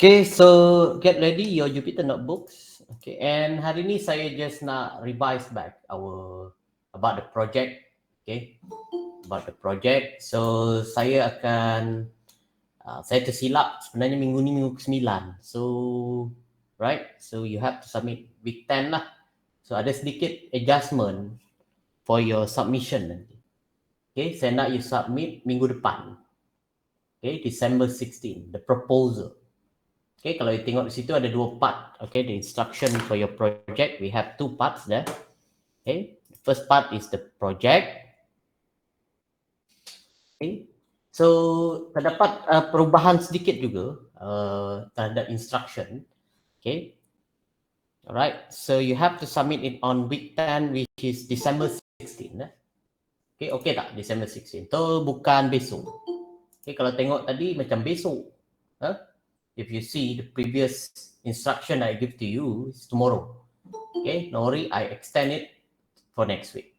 Okay, so get ready your Jupyter notebooks. Okay, and hari ni saya just nak revise back about the project. Okay, about the project. So saya akan saya tersilap sebenarnya minggu ni minggu ke-9. So right, so you have to submit week 10 lah. So ada sedikit adjustment for your submission nanti. Okay, saya nak you submit minggu depan. Okay, December 16, the proposal. Okay, kalau you tengok di situ ada dua part. Okay, the instruction for your project, we have two parts there. Okay, the first part is the project. Okay, so terdapat perubahan sedikit juga terhadap instruction. Okay, alright. So you have to submit it on week 10, which is December 16. Okay, okay tak? December 16. So bukan besok. Okay, kalau tengok tadi macam besok. If you see the previous instruction I give to you is tomorrow. Okay, no worry, I extend it for next week.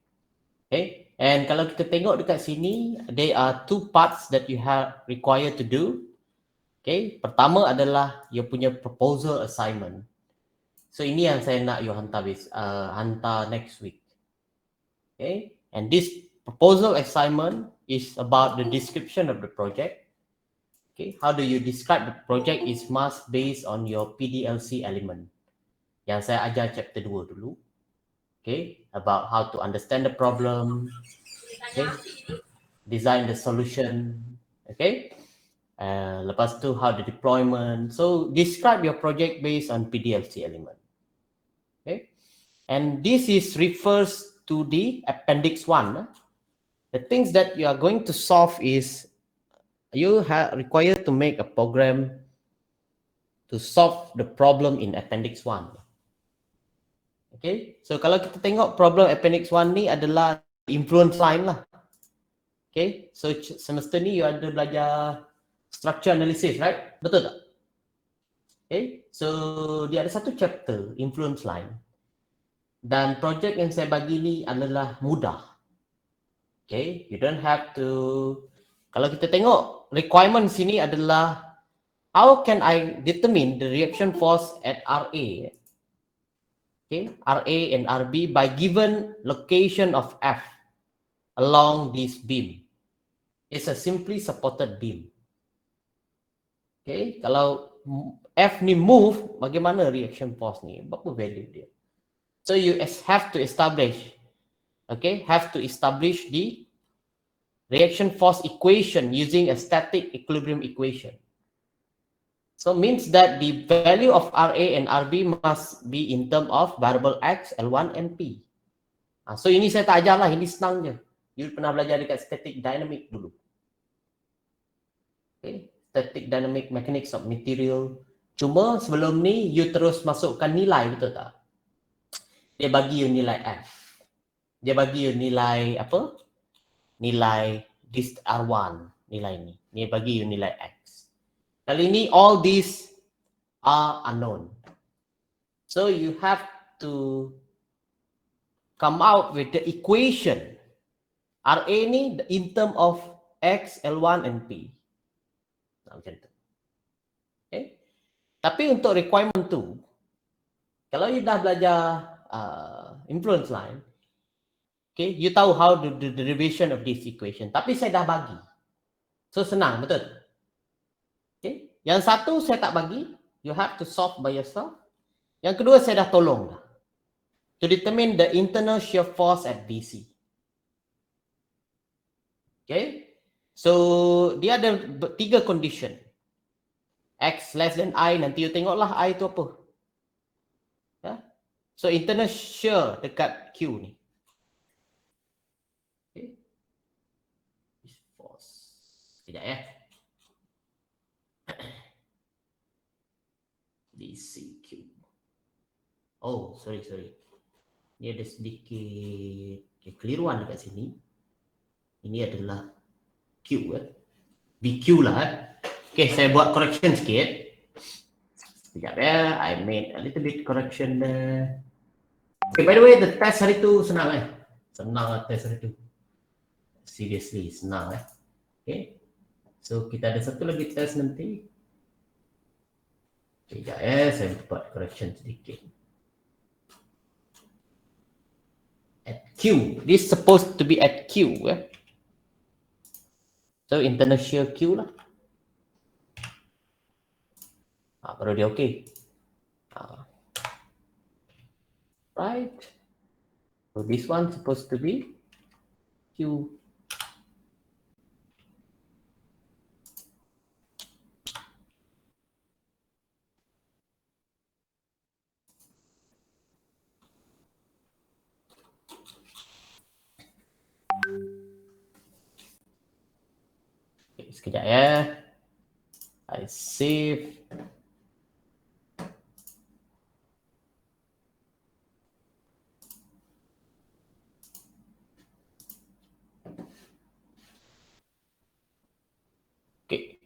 Okay, and kalau kita tengok dekat sini, there are two parts that you have required to do. Okay, pertama adalah you punya proposal assignment. So ini yang saya nak you hantar next week. Okay, and this proposal assignment is about the description of the project. Okay, how do you describe the project is must based on your PDLC element. Yang saya ajar chapter 2 dulu. Okay, about how to understand the problem. Okay, design the solution. Okay, lepas tu how the deployment. So describe your project based on PDLC element. Okay, and this is refers to the appendix 1. The things that you are going to solve is you are required to make a program to solve the problem in appendix 1. Okay, so kalau kita tengok problem appendix 1 ni adalah influence line lah. Okay, so semester ni you ada belajar structure analysis, right? Betul tak? Okay, so dia ada satu chapter influence line. Dan project yang saya bagi ni adalah mudah. Okay, you don't have to. Kalau kita tengok requirement sini adalah how can I determine the reaction force at RA? Okay, RA and RB by given location of F along this beam. It's a simply supported beam. Okay, kalau F ni move, bagaimana reaction force ni? Berapa value dia? So you have to establish, okay, the reaction force equation using a static equilibrium equation. So means that the value of RA and RB must be in term of variable X, L1 and P. So ini saya tak ajar lah, ini senang je. You pernah belajar dekat static dynamic dulu. Okay, static dynamic mechanics of material. Cuma sebelum ni you terus masukkan nilai, betul tak? Dia bagi you nilai F. Dia bagi you nilai apa? Nilai dist R1, nilai ni. Dia bagi you nilai X. Kali ini all these are unknown. So you have to come out with the equation. RA ni in term of X, L1 and P. Macam tu. Okay. Tapi untuk requirement tu, kalau you dah belajar influence line, okay, you tahu how the derivation of this equation. Tapi saya dah bagi. So senang, betul? Okay. Yang satu saya tak bagi, you have to solve by yourself. Yang kedua saya dah tolong dah. To determine the internal shear force at BC. Okay. So dia ada 3 condition. X less than I, nanti you tengoklah I tu apa. Ya? So internal shear dekat Q ni. Okay. Force. Sekejap ya. DCQ. Oh, sorry. Ni ada sedikit kekeliruan dekat sini. Ini adalah Q BQ lah. Okay, saya buat correction sikit. Sekejap ya, I made a little bit correction there. Okay, by the way, the test hari tu senang Senang lah test hari tu. Seriously, senang Okay. So, kita ada satu lagi test nanti. Sekejap saya buat correction sedikit. At Q, this supposed to be at Q. So internal shear Q lah. Baru dia okay. Right. So this one supposed to be Q. Okay, sekejap ya. I save. Okay.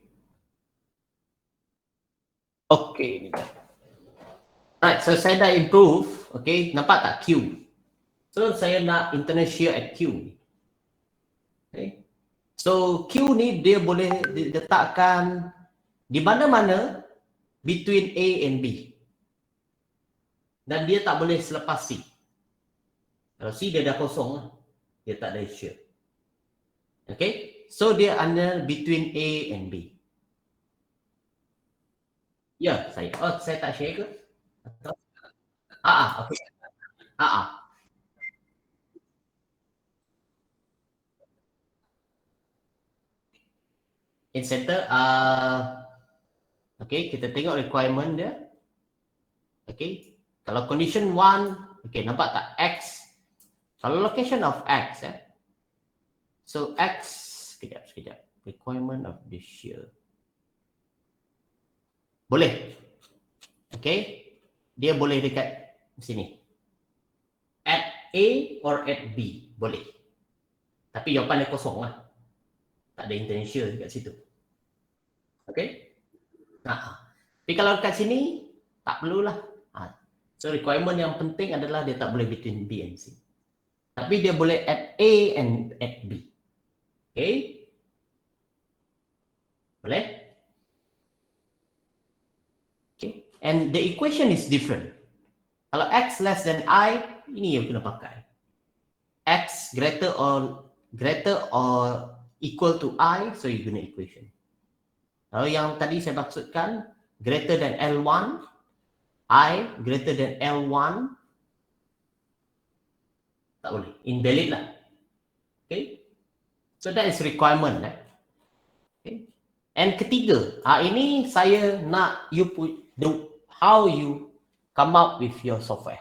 Okay. Right, so saya dah improve. Okay, nampak tak Q? So saya nak internal shear at Q. Okay. So Q ni dia boleh diletakkan di mana-mana between A and B. Dan dia tak boleh selepas C. Kalau C dia dah kosong lah. Dia tak ada shear. Okay. So dia under between A and B. Ya, saya. Oh, saya tak share ke? Okay. In center, okay, kita tengok requirement dia. Okay, kalau condition 1, okay, nampak tak? X. Kalau location of X, so X, sekejap. Requirement of the shear. Boleh. Okay, dia boleh dekat sini. At A or at B, boleh. Tapi jawapan dia kosong lah. Tak ada internal shear dekat situ. Okay. Tapi kalau dekat sini, tak perlulah. So requirement yang penting adalah dia tak boleh between B and C. Tapi dia boleh at A and at B. Okay. Boleh? Okay. And the equation is different. Kalau X less than I, ini yang kena pakai. X greater or equal to I, so you guna equation. Kalau yang tadi saya maksudkan, greater than L1, I greater than L1, tak boleh. Invalid lah. Okay. So that is requirement. Okay. And ketiga, ini saya nak you put how you come up with your software.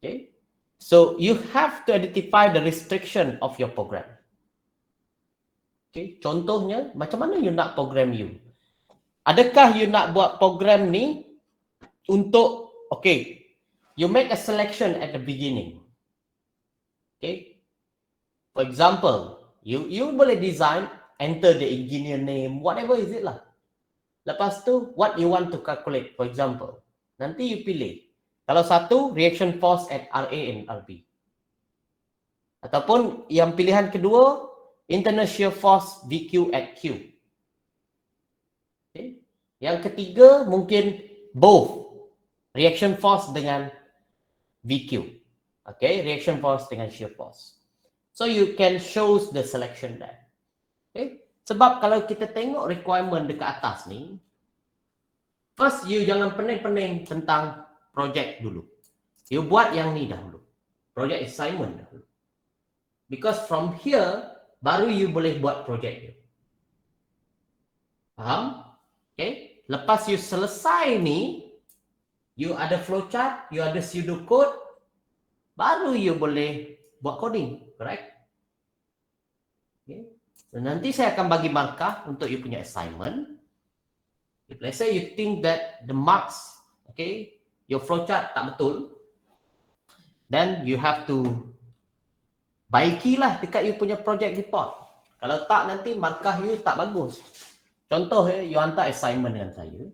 Okay. So you have to identify the restriction of your program. Okay. Contohnya, macam mana you nak program you? Adakah you nak buat program ni untuk, okay, you make a selection at the beginning. Okay. For example, you boleh design, enter the engineer name, whatever is it lah. Lepas tu, what you want to calculate, for example. Nanti you pilih. Kalau satu, reaction force at RA and RB. Ataupun yang pilihan kedua, internal shear force VQ at Q. Okay. Yang ketiga, mungkin both. Reaction force dengan VQ. Okay, reaction force dengan shear force. So you can show the selection there. Okay. Sebab kalau kita tengok requirement dekat atas ni, first you jangan pening-pening tentang project dulu. You buat yang ni dahulu. Project assignment dahulu. Because from here, baru you boleh buat project you. Faham? Okay. Lepas you selesai ni, you ada flowchart, you ada pseudocode, baru you boleh buat coding, correct? Okay. So, nanti saya akan bagi markah untuk you punya assignment. If let's say you think that the marks, okay, your flowchart tak betul, then you have to baikilah dekat you punya project report. Kalau tak, nanti markah you tak bagus. Contoh, you hantar assignment dengan saya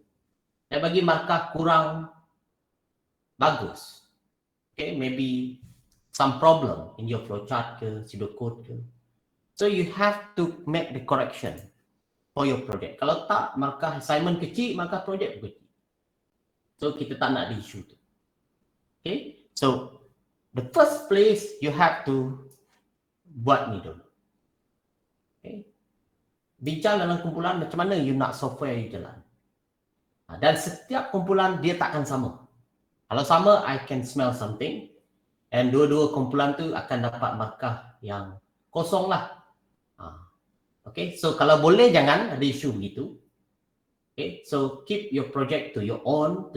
bagi markah kurang bagus. Okay, maybe some problem in your flowchart ke, pseudocode ke. So you have to make the correction. for your project. Kalau tak, maka assignment kecil, maka project kecil. So kita tak nak di issue tu. Okay, so the first place you have to buat ni dulu. Okay, bincang dalam kumpulan macam mana you nak software you jalan. Dan setiap kumpulan dia takkan sama. Kalau sama, I can smell something. And dua-dua kumpulan tu akan dapat markah yang kosong lah. Okay, so kalau boleh jangan ada isu begitu. Okay, so keep your project to your own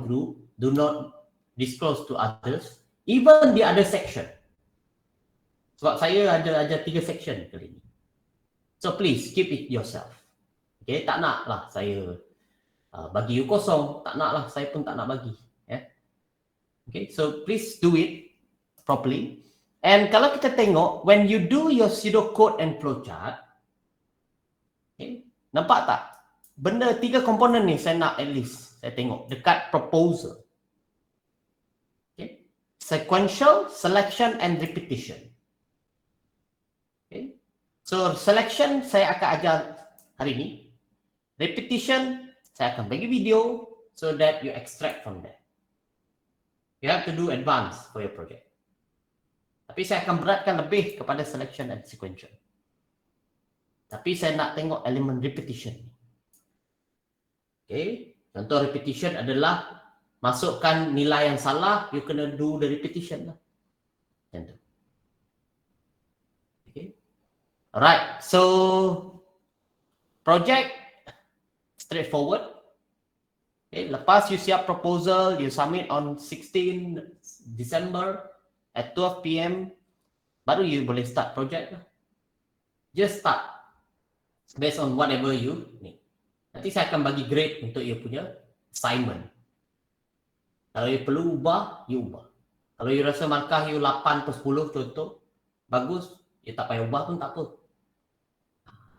group. Do not disclose to others. Even the other section. Sebab saya ada 3 section kali ni. So please keep it yourself. Okay, tak nak lah saya bagi you kosong. Tak nak lah, saya pun tak nak bagi. Yeah? Okay, so please do it properly. And kalau kita tengok, when you do your pseudocode and flowchart, okay, nampak tak? Benda 3 komponen ni saya nak at least saya tengok dekat proposal. Okay, sequential, selection and repetition. Okay, so selection saya akan ajar hari ni. Repetition saya akan bagi video so that you extract from there. You have to do advance for your project. Tapi saya akan beratkan lebih kepada selection and sequential. Tapi saya nak tengok elemen repetition. Okay, contoh repetition adalah masukkan nilai yang salah, you kena do the repetition lah. Macam tu. Okay. Alright, so project straightforward. Okay, lepas you siap proposal, you submit on 16 December at 12 PM, baru you boleh start project lah. Just start based on whatever you need. Nanti saya akan bagi grade untuk you punya assignment. Kalau you perlu ubah, you ubah. Kalau you rasa markah you 8/10 contoh, bagus, you tak payah ubah pun tak apa.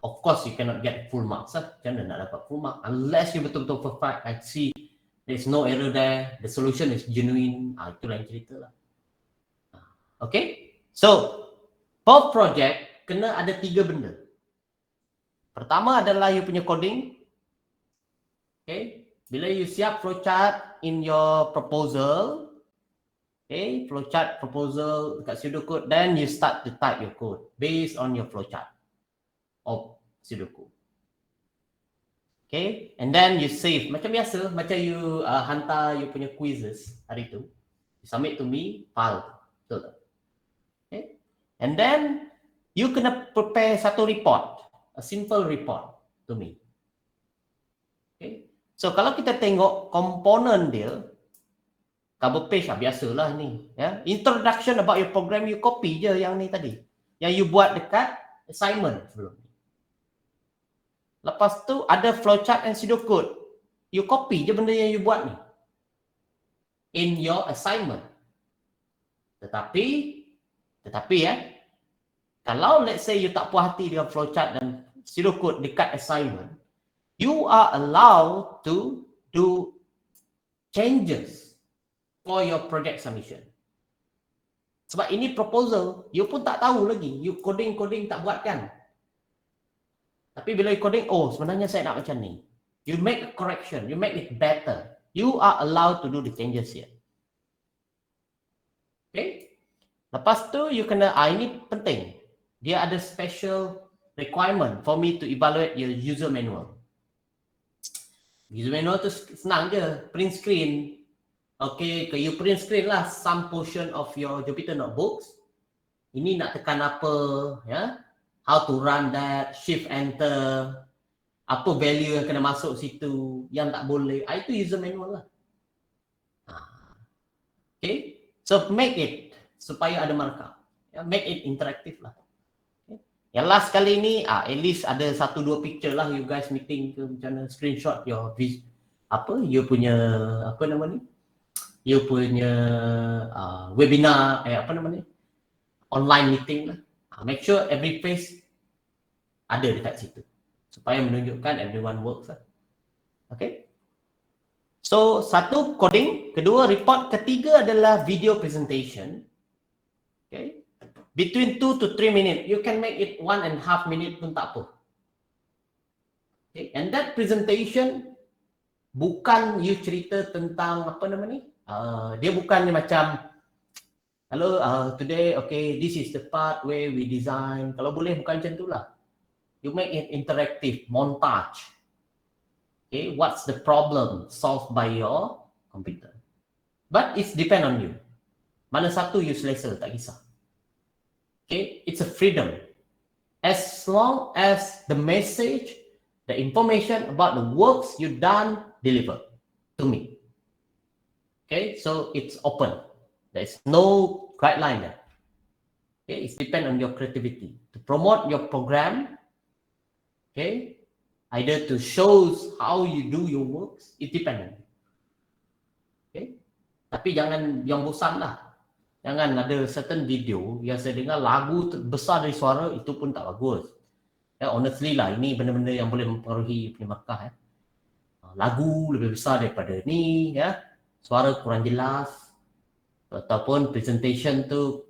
Of course, you cannot get full marks lah. Macam mana nak dapat full mark? Unless you betul-betul perfect, I see there's no error there, the solution is genuine, itu lain cerita lah. Okay, so for project, kena ada 3 benda. Pertama adalah you punya coding. Okay, bila you siap flowchart in your proposal, okay, flowchart proposal dekat pseudocode, then you start to type your code based on your flowchart of pseudocode. Okay, and then you save macam biasa, macam you hantar you punya quizzes hari tu, you submit to me file, betul tak? Okay, and then you kena prepare satu report, a simple report to me. Okay, so kalau kita tengok komponen dia, cover page biasalah ni, ya. Introduction about your program, you copy je yang ni tadi, yang you buat dekat assignment sebelum ni. Lepas tu ada flowchart and pseudocode. You copy je benda yang you buat ni in your assignment. Tetapi ya, kalau let's say you tak puas hati dengan flowchart dan pseudocode dekat assignment, you are allowed to do changes for your project submission. Sebab ini proposal, you pun tak tahu lagi. You coding tak buat kan? Tapi bila you coding, oh sebenarnya saya nak macam ni. You make a correction, you make it better. You are allowed to do the changes here. Okay? Lepas tu you kena, ini penting. Dia ada special requirement for me to evaluate your user manual. User manual tu senang je, print screen. Okay, you print screen lah some portion of your Jupyter notebooks. Ini nak tekan apa, ya? How to run that, shift enter, apa value yang kena masuk situ, yang tak boleh, itu user manual lah. Okay, so make it supaya ada markup, make it interactive lah. Okay. Yang last kali ni, at least ada 1-2 picture lah you guys meeting ke macam mana, screenshot your you punya apa nama ni, you punya webinar, online meeting lah. Make sure every face ada dekat situ supaya menunjukkan everyone works lah. Okay. So, satu coding, kedua report, ketiga adalah video presentation. Okay. Between 2 to 3 minutes, you can make it 1.5 minute pun tak apa. Okay? And that presentation bukan you cerita tentang apa nama ni? Dia bukan macam hello, today, okay, this is the part where we design. Kalau boleh bukan macam tu lah. You make it interactive, montage. Okay, what's the problem solved by your computer? But it's depend on you. Mana satu you selesa, tak kisah. Okay, it's a freedom. As long as the message, the information about the works you done, deliver to me. Okay, so it's open. There's no guideline there. Okay, it's depend on your creativity. To promote your program, okay, either to shows how you do your works, it depends on you. Okay, tapi jangan yang bosan lah. Jangan ada certain video yang saya dengar lagu besar dari suara, itu pun tak bagus. Honestly lah, ini benda-benda yang boleh mempengaruhi punya markah. Lagu lebih besar daripada ni, ya, suara kurang jelas, ataupun presentation tu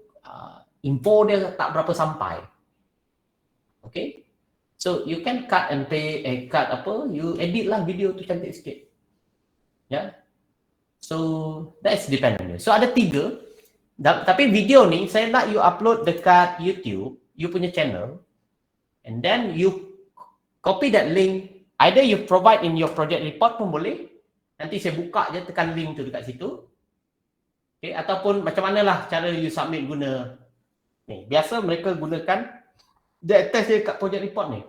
info dia tak berapa sampai. Okay, so you can cut and pay, you edit lah video tu cantik sikit. Ya, so that's depend on you. So ada 3. Tapi video ni saya nak you upload dekat YouTube, you punya channel, and then you copy that link. Either you provide in your project report pun boleh. Nanti saya buka je, tekan link tu dekat situ. Okay, ataupun macam manalah cara you submit guna ni. Biasa mereka gunakan dia attach dia dekat project report ni.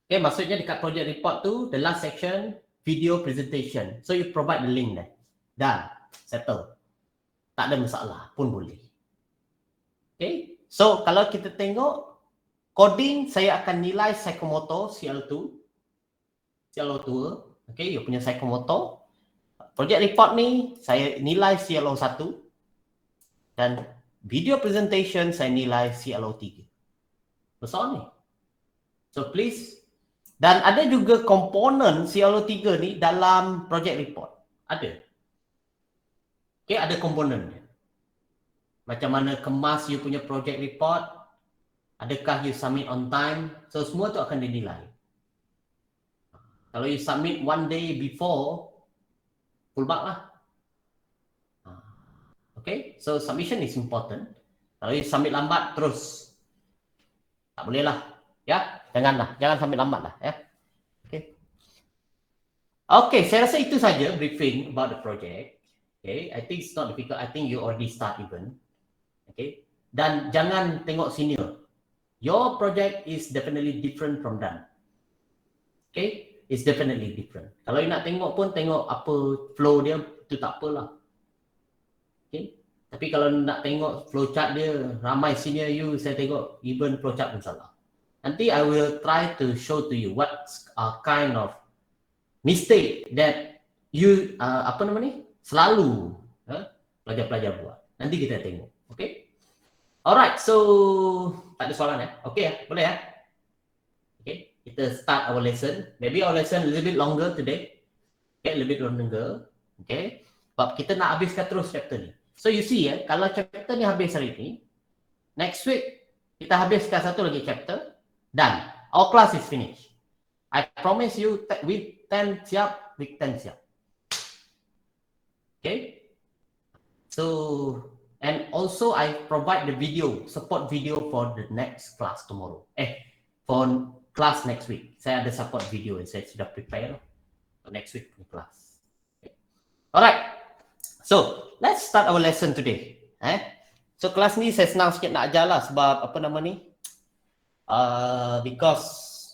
Okay, maksudnya dekat project report tu, the last section, video presentation. So you provide the link there. Done. Settle. Tak ada masalah pun boleh. Okay, so kalau kita tengok coding, saya akan nilai psychomotor CL2. Okay, you punya psychomotor. Project report ni saya nilai CLO1 dan video presentation saya nilai CLO3. Besar ni. So please, dan ada juga komponen CLO3 ni dalam project report. Ada. Okay, ada komponen dia. Macam mana kemas you punya project report, adakah you submit on time, so semua tu akan dinilai. Kalau you submit one day before, full mark lah. Okay, so submission is important. Kalau you submit lambat terus, tak boleh lah. Ya, jangan submit lambat lah. Ya. Okay, saya rasa itu saja briefing about the project. Okay, I think it's not difficult. I think you already start even. Okay, dan jangan tengok senior. Your project is definitely different from them. Okay, it's definitely different. Kalau you nak tengok pun tengok apa flow dia, itu tak apalah. Okay, tapi kalau nak tengok flowchart dia, ramai senior you, saya tengok even flowchart pun salah. Nanti I will try to show to you what kind of mistake that you selalu pelajar-pelajar buat. Nanti kita tengok. Okay? Alright, so tak ada soalan ya? Okay ya? Boleh ya? Okay, kita start our lesson. Maybe our lesson a little bit longer today. Okay, a little bit longer. Okay, sebab kita nak habiskan terus chapter ni. So you see ya, kalau chapter ni habis hari ni, next week kita habiskan satu lagi chapter, dan our class is finished. I promise you, week 10 siap, week 10 siap. Okay, so and also I provide the video, support video for the next class tomorrow. For class next week. Saya ada support video yang saya sudah prepare for next week class. Okay. Alright, so let's start our lesson today. So kelas ni saya senang sikit nak ajar lah sebab apa nama ni? Because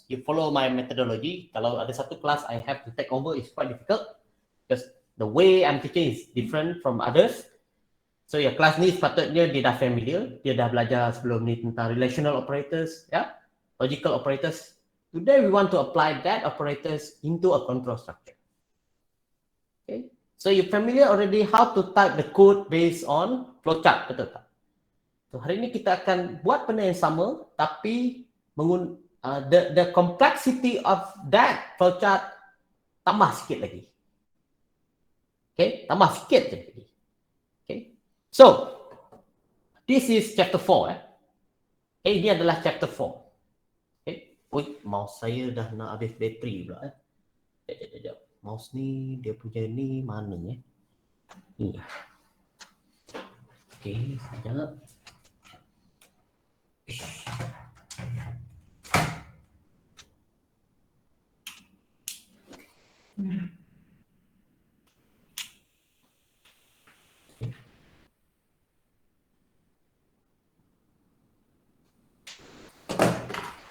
you follow my methodology. Kalau ada satu kelas I have to take over is quite difficult because the way I'm teaching is different from others. So ya, kelas ni sepatutnya dia dah familiar, dia dah belajar sebelum ni tentang relational operators, ya, logical operators. Today we want to apply that operators into a control structure. Okay, so you familiar already how to type the code based on flowchart, betul tak? So hari ini kita akan buat benda yang sama, tapi the complexity of that flowchart tambah sikit lagi. Okay, tambah sikit lagi. Okay, so this is chapter 4. Okay, ini adalah chapter 4. Okay, Oi, mouse saya dah nak habis bateri pula. Sekejap. Mouse ni, dia punya ni mana ni? Ni. Okey, sekejap.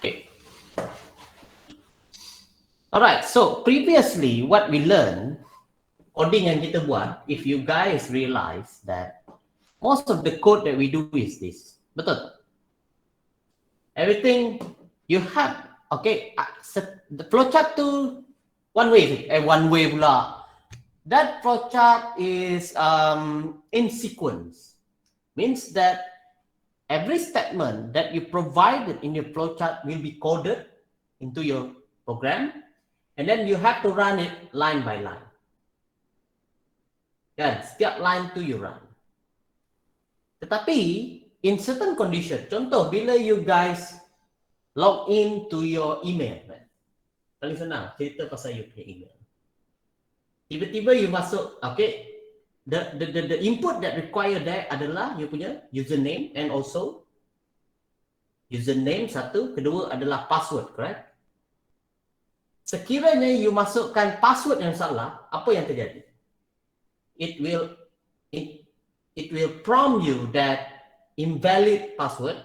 Okay. Alright, so previously what we learned, coding yang kita buat, if you guys realize that most of the code that we do is this. Betul? Everything you have, okay, the flowchart to one way pula. That flowchart is in sequence. Means that every statement that you provided in your flowchart will be coded into your program, and then you have to run it line by line. Kan, setiap line tu you run. Tetapi in certain condition, contoh bila you guys log in to your email, kan? Paling senang cerita pasal you punya email. Tiba-tiba you masuk, okay, the input that required there adalah you punya username and also username satu, kedua adalah password, correct? Sekiranya you masukkan password yang salah, apa yang terjadi? It will prompt you that invalid password.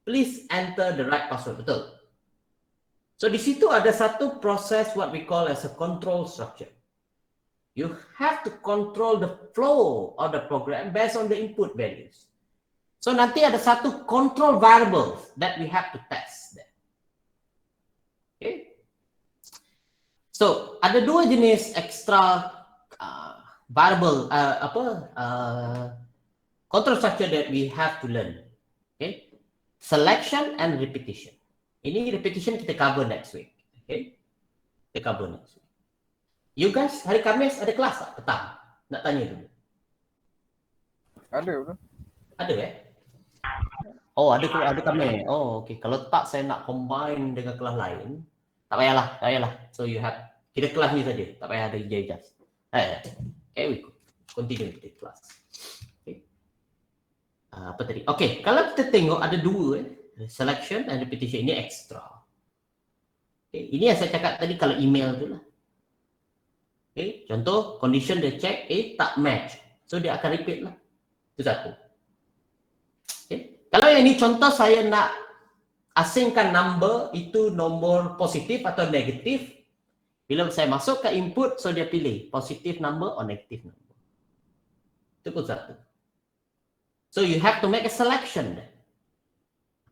Please enter the right password. Betul. So di situ ada satu proses what we call as a control structure. You have to control the flow of the program based on the input values. So nanti ada satu control variables that we have to test. Okay. So ada dua jenis extra variable control structure that we have to learn. Okay, selection and repetition. Ini repetition kita cover next week. Okay, kita cover next week. You guys hari Khamis ada kelas tak petang? Nak tanya dulu. Ada bro. Ada Oh, ada Khamis. Oh, okay. Kalau tak saya nak combine dengan kelas lain. Tak payahlah. So you have, kita kelas ni saja. Tak payah ada ijaz. Okay, we continue with the class. Okay. Apa tadi? Okay, kalau kita tengok ada dua, selection and repetition. Ini extra. Okay, ini yang saya cakap tadi kalau email tu lah. Okay, contoh condition dia check, tak match. So dia akan repeat lah. Itu satu. Okay. Kalau yang ini contoh saya nak asingkan number itu nombor positif atau negatif. Bila saya masuk ke input, so dia pilih positive number or negative number. Itu pun satu. So you have to make a selection.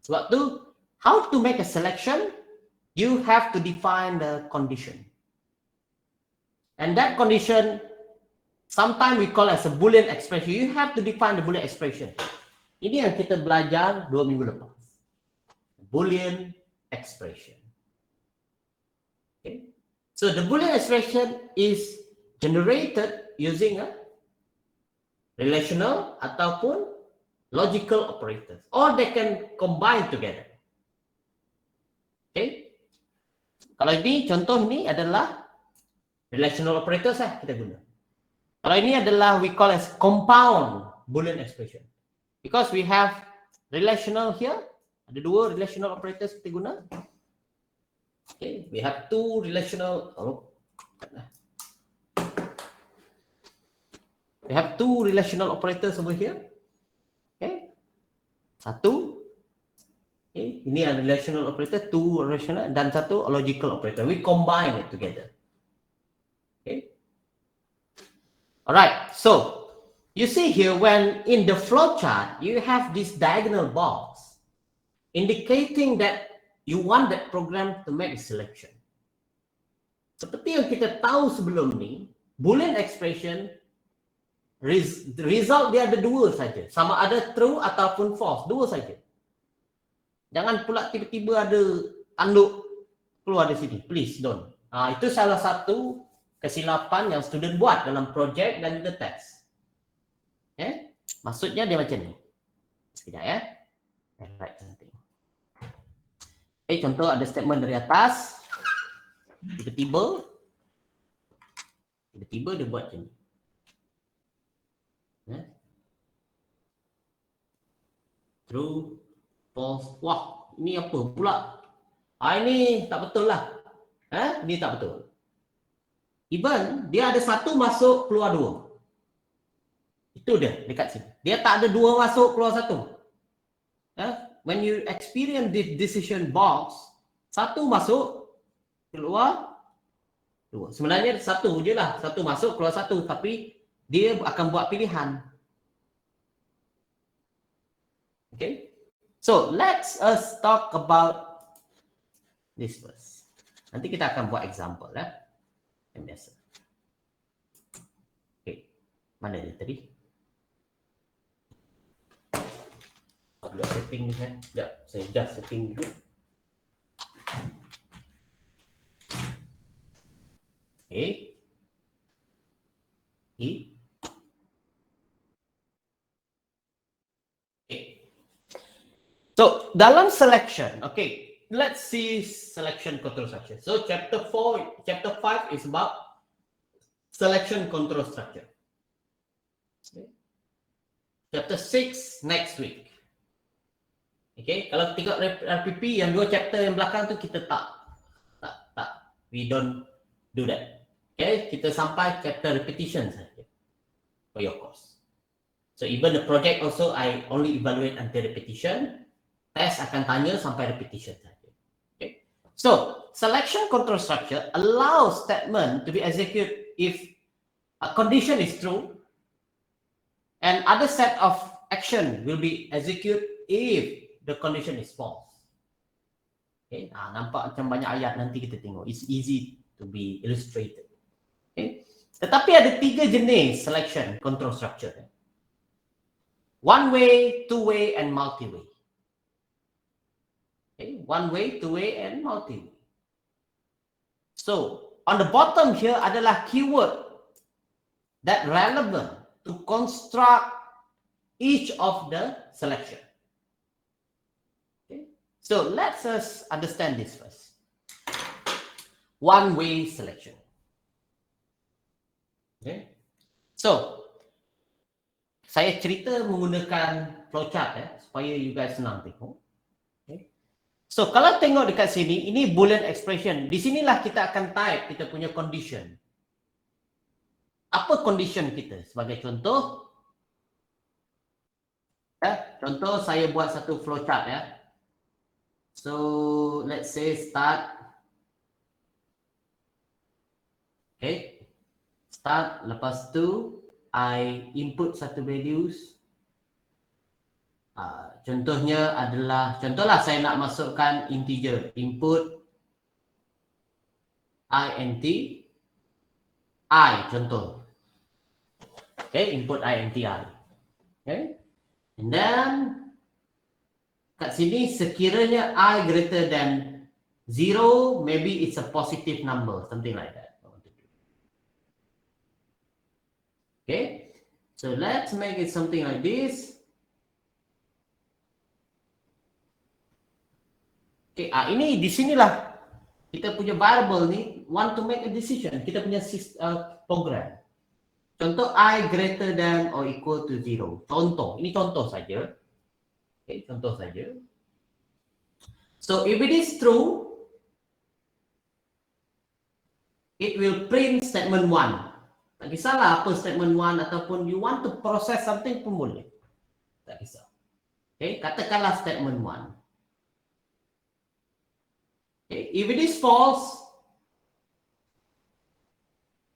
Sebab tu, how to make a selection? You have to define the condition. And that condition, sometimes we call as a Boolean expression. You have to define the Boolean expression. Ini yang kita belajar 2 minggu lepas. Boolean expression. Okay. So the Boolean expression is generated using a relational ataupun logical operators, or they can combine together. Okay. Kalau ini contoh ini adalah relational operators kita guna. Kalau ini adalah we call as compound Boolean expression. Because we have relational here, ada dua relational operators kita guna. Okay, we have two relational. We have two relational operators over here. Okay, satu. Okay, ini adalah relational operator, two relational, dan satu logical operator. We combine it together. Okay. Alright, so you see here when in the flowchart you have this diagonal box indicating that you want that program to make a selection. Seperti yang kita tahu sebelum ni, Boolean expression result dia ada dua saja, sama ada true ataupun false, dua saja. Jangan pula tiba-tiba ada tanduk keluar dari sini, please don't. Itu salah satu kesilapan yang student buat dalam projek dan juga test. Maksudnya dia macam ni. Sekejap ya. Right, something. Okay, contoh ada statement dari atas, tiba-tiba dia buat macam ni. True, false. Wah, ini apa pula? Ini tak betul lah. Ini tak betul. Even dia ada satu masuk, keluar dua. Itu dia dekat sini. Dia tak ada dua masuk, keluar satu. When you experience this decision box, satu masuk, keluar dua. Sebenarnya satu je lah. Satu masuk, keluar satu. Tapi dia akan buat pilihan. Okay. So, let's us talk about this first. Nanti kita akan buat example ya. Yang biasa. Okay. Mana dia tadi? Ada setting ni kan? Sekejap, saya just setting dulu. Okay. So, dalam selection, okay, let's see selection control structure. So, chapter 5 is about selection control structure. Okay. Chapter 6 next week. Okay, kalau tengok RPP yang dua chapter yang belakang tu kita tak. We don't do that. Okay, kita sampai chapter repetition saja for your course. So, even the project also I only evaluate until repetition. Test akan tanya sampai repetition saja. Okay. So, selection control structure allows statement to be executed if a condition is true and other set of action will be executed if the condition is false. Okay. Nampak macam banyak ayat, nanti kita tengok. It's easy to be illustrated. Okay. Tetapi ada 3 jenis selection control structure. One way, two way, and multi-way. Okay, one way, two way, and multi-way. So, on the bottom here adalah keyword that relevant to construct each of the selection. Okay, so let's us understand this first. One-way selection. Okay, so saya cerita menggunakan flowchart supaya you guys senang tengok. So, kalau tengok dekat sini, ini Boolean expression. Di sinilah kita akan type kita punya condition. Apa condition kita? Sebagai contoh, contoh saya buat satu flowchart ya. So, let's say start. Okay. Start, lepas tu, I input satu values. Contohnya adalah, contohlah saya nak masukkan integer, input int I, contoh. Okay, input int I. Okay, and then kat sini sekiranya I greater than 0, maybe it's a positive number, something like that. Okay, so let's make it something like this. Okay, ini di sinilah kita punya variable ni want to make a decision. Kita punya program. Contoh I greater than or equal to 0. Contoh, ini contoh saja. Okay, contoh saja. So if it is true, it will print statement 1. Tak kisahlah apa statement 1 ataupun you want to process something pun boleh. Tak kisah. Okay, katakanlah statement 1. Okay, if it is false,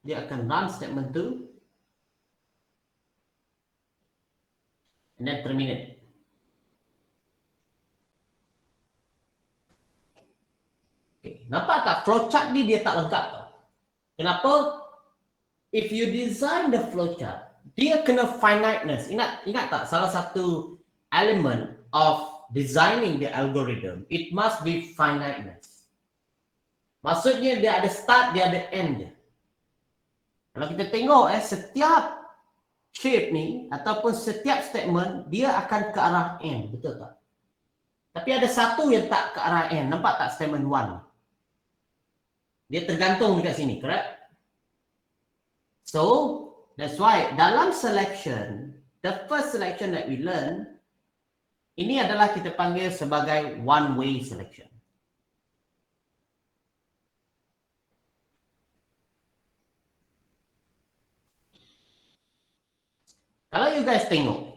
dia akan run statement 2 and then terminate. Okay, nampak tak flowchart ni dia tak lengkap tau. Kenapa? If you design the flowchart, dia kena finiteness. Ingat tak salah satu element of designing the algorithm, it must be finiteness. Maksudnya dia ada start, dia ada end. Kalau kita tengok setiap shape ni ataupun setiap statement dia akan ke arah end, betul tak? Tapi ada satu yang tak ke arah N. Nampak tak statement 1? Dia tergantung dekat sini, correct? So, that's why dalam selection, the first selection that we learn, ini adalah kita panggil sebagai one-way selection. Kalau you guys tengok,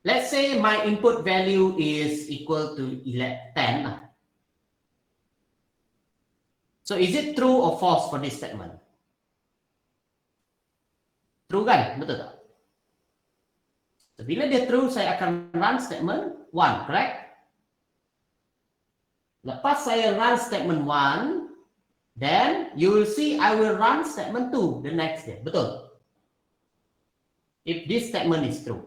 let's say my input value is equal to 10. So is it true or false for this statement? True kan? Betul tak? So, bila dia true, saya akan run statement 1, correct? Lepas saya run statement 1, then you will see I will run statement 2 the next day. Betul? If this statement is true.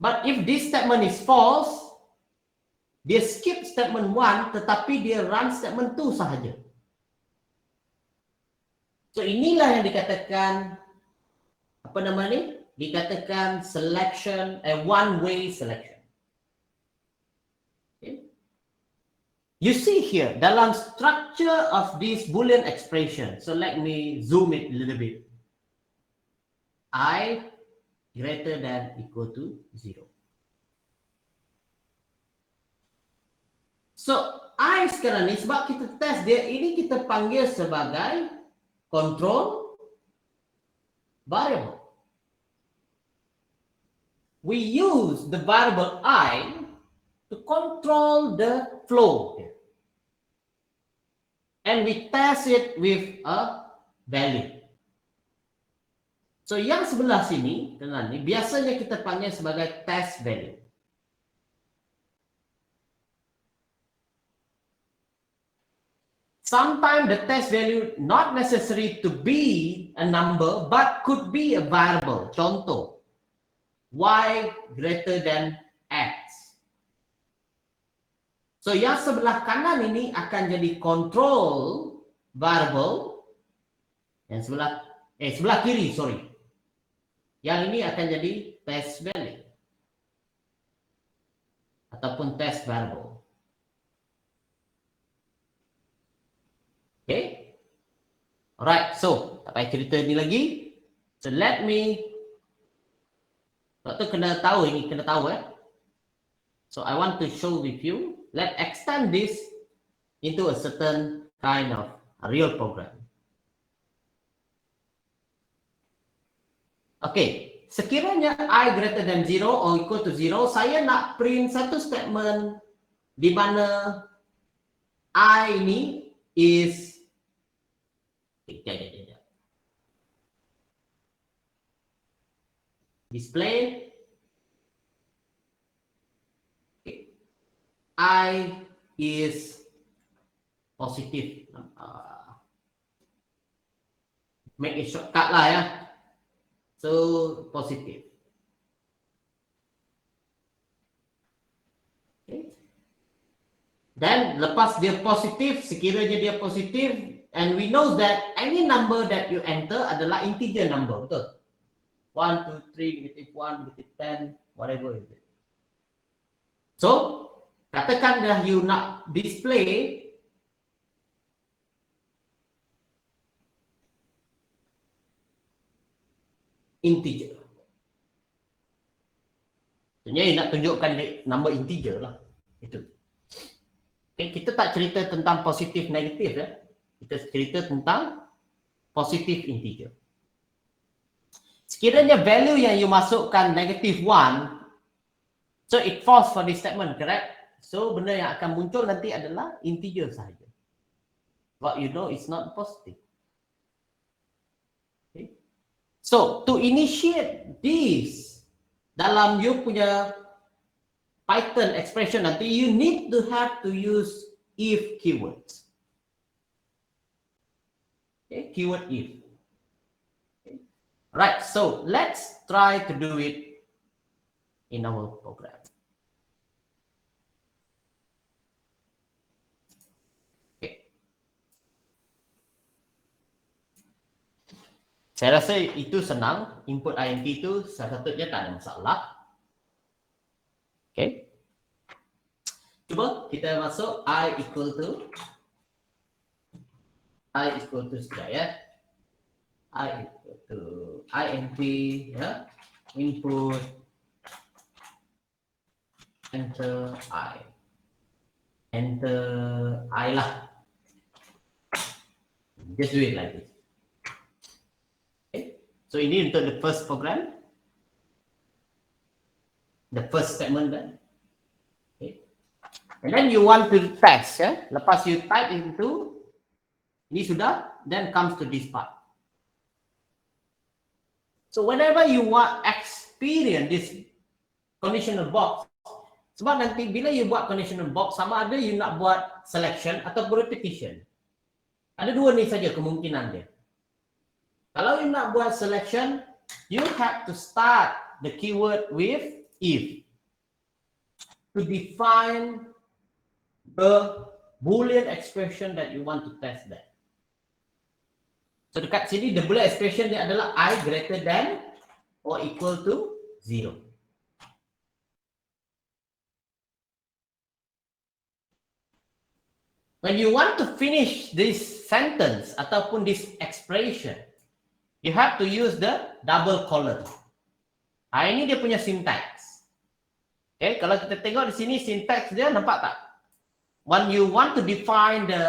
But if this statement is false, dia skip statement 1 tetapi dia run statement 2 sahaja. So inilah yang dikatakan apa nama ni? Dikatakan selection, one-way selection. Okay. You see here dalam structure of this Boolean expression. So let me zoom it a little bit. I greater than equal to 0. So, I sekarang ni sebab kita test dia, ini kita panggil sebagai control variable. We use the variable I to control the flow. And we test it with a value. So yang sebelah sini, dengan ni, biasanya kita panggil sebagai test value. Sometimes the test value not necessary to be a number, but could be a variable. Contoh, y greater than x. So yang sebelah kanan ini akan jadi control variable. Yang sebelah kiri, sorry. Yang ini akan jadi test value ataupun test variable. Okay. Alright, so tak payah cerita ni lagi. So let me, doktor kena tahu ini, kena tahu So I want to show with you. Let's extend this into a certain kind of a real program. Okay, sekiranya I greater than 0 or equal to 0, saya nak print satu statement di mana I ini is display I is positive. Make it shortcut lah ya. So positive. Okay. Then lepas dia positif, sekiranya dia positif, and we know that any number that you enter adalah integer number, betul? 1, 2, 3, negative 1, negative 10, whatever is it. So, katakan dah you nak display integer. Sebenarnya nak tunjukkan number integer lah. Itu. Okay, kita tak cerita tentang positif negatif ya. Kita cerita tentang positif integer. Sekiranya value yang you masukkan negative 1, so it false for this statement, correct? So benda yang akan muncul nanti adalah integer sahaja. But you know it's not positive. Okay. So to initiate this dalam you punya Python expression nanti, you need to have to use if keywords. Okay, keyword if. Okay. Right, so let's try to do it in our program. Okay. Saya rasa itu senang. Input INT itu salah satunya tak ada masalah. Okay. Cuba kita masuk I equal to sudah ya. I equal to int ya, input enter I lah. Just do it like this. Okay. So ini untuk the first program, the first statement then. Okay. And then you want to test ya. Lepas you type into ini sudah, then comes to this part. So whenever you want experience this conditional box, sebab nanti bila you buat conditional box, sama ada you nak buat selection atau repetition. Ada dua ni saja kemungkinan dia. Kalau you nak buat selection, you have to start the keyword with if to define the Boolean expression that you want to test that. So dekat sini the Boolean expression dia adalah I greater than or equal to 0. When you want to finish this sentence ataupun this expression, you have to use the double colon. Ini dia punya syntax. Okay, kalau kita tengok di sini syntax dia nampak tak? When you want to define the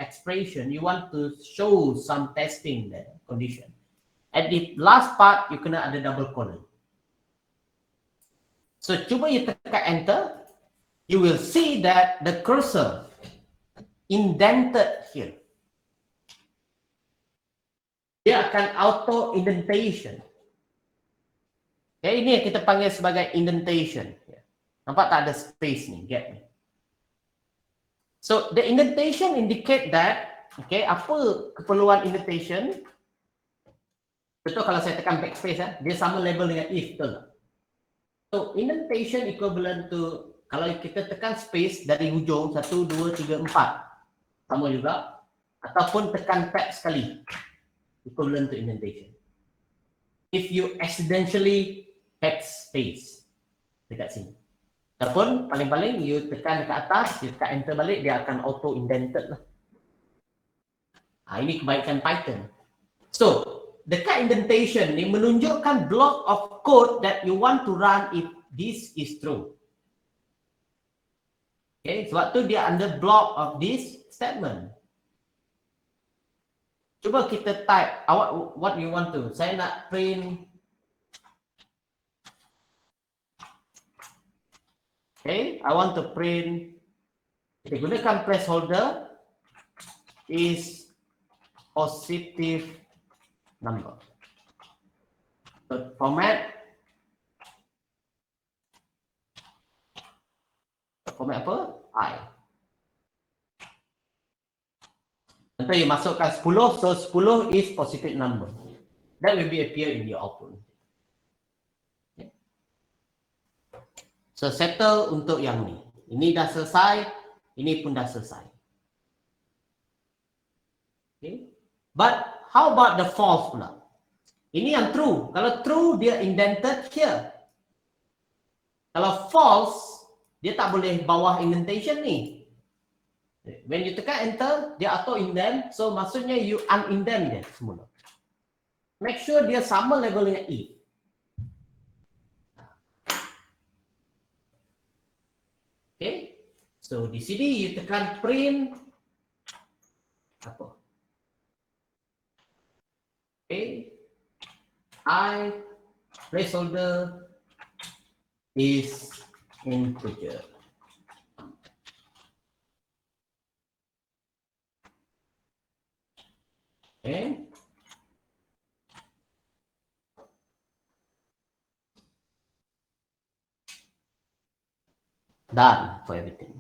expression, you want to show some testing the condition. At the last part, you kena ada double colon. So cuba you tekan enter, you will see that the cursor indented here. Dia akan auto indentation. Okay, ini yang kita panggil sebagai indentation. Nampak tak ada space ni, gap ni. So the indentation indicate that, okay, apa keperluan indentation? Betul kalau saya tekan backspace ya, dia sama level dengan if, betul tak? So indentation equivalent to, kalau kita tekan space dari hujung 1, 2, 3, 4 sama juga, ataupun tekan tab sekali equivalent to indentation. If you accidentally tap space dekat sini, ataupun paling-paling you tekan dekat atas, you tekan enter balik, dia akan auto indented lah. Ini kebaikan Python. So dekat indentation ni menunjukkan block of code that you want to run if this is true. Okay, sebab tu dia under block of this statement. Cuba kita type what you want to. Saya nak print. Okay, I want to print. Kita gunakan placeholder is positive number. So format apa? I. Nanti you masukkan 10, so 10 is positive number. That will be appear in your output. Okay. So settle untuk yang ni. Ini dah selesai, ini pun dah selesai. Okay. But how about the false pula? Ini yang true. Kalau true, dia indented here. Kalau false, dia tak boleh bawah indentation ni. When you tekan enter, dia auto indent. So maksudnya you unindent dia semula. Make sure dia sama level dengan if. Okay. So di sini you tekan print apa? Okay. I placeholder is integer. Okay. Done for everything.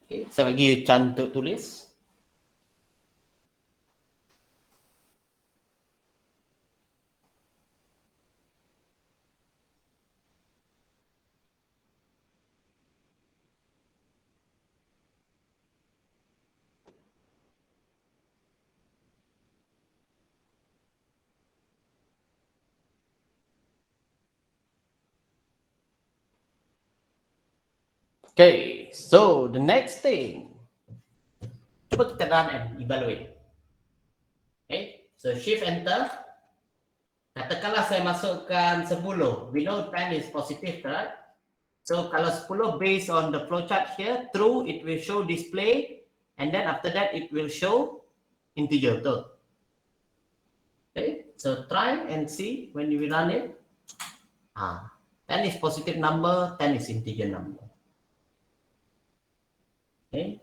Okay, saya bagi Chan untuk tulis. Okay, so the next thing, coba kita run and evaluate. Okay, so shift enter. Katakanlah saya masukkan 10. We know 10 is positive, correct? So kalau 10 based on the flowchart here, true, it will show display, and then after that it will show integer, betul? Okay, so try and see when you run it. 10 is positive number, 10 is integer number. Okay.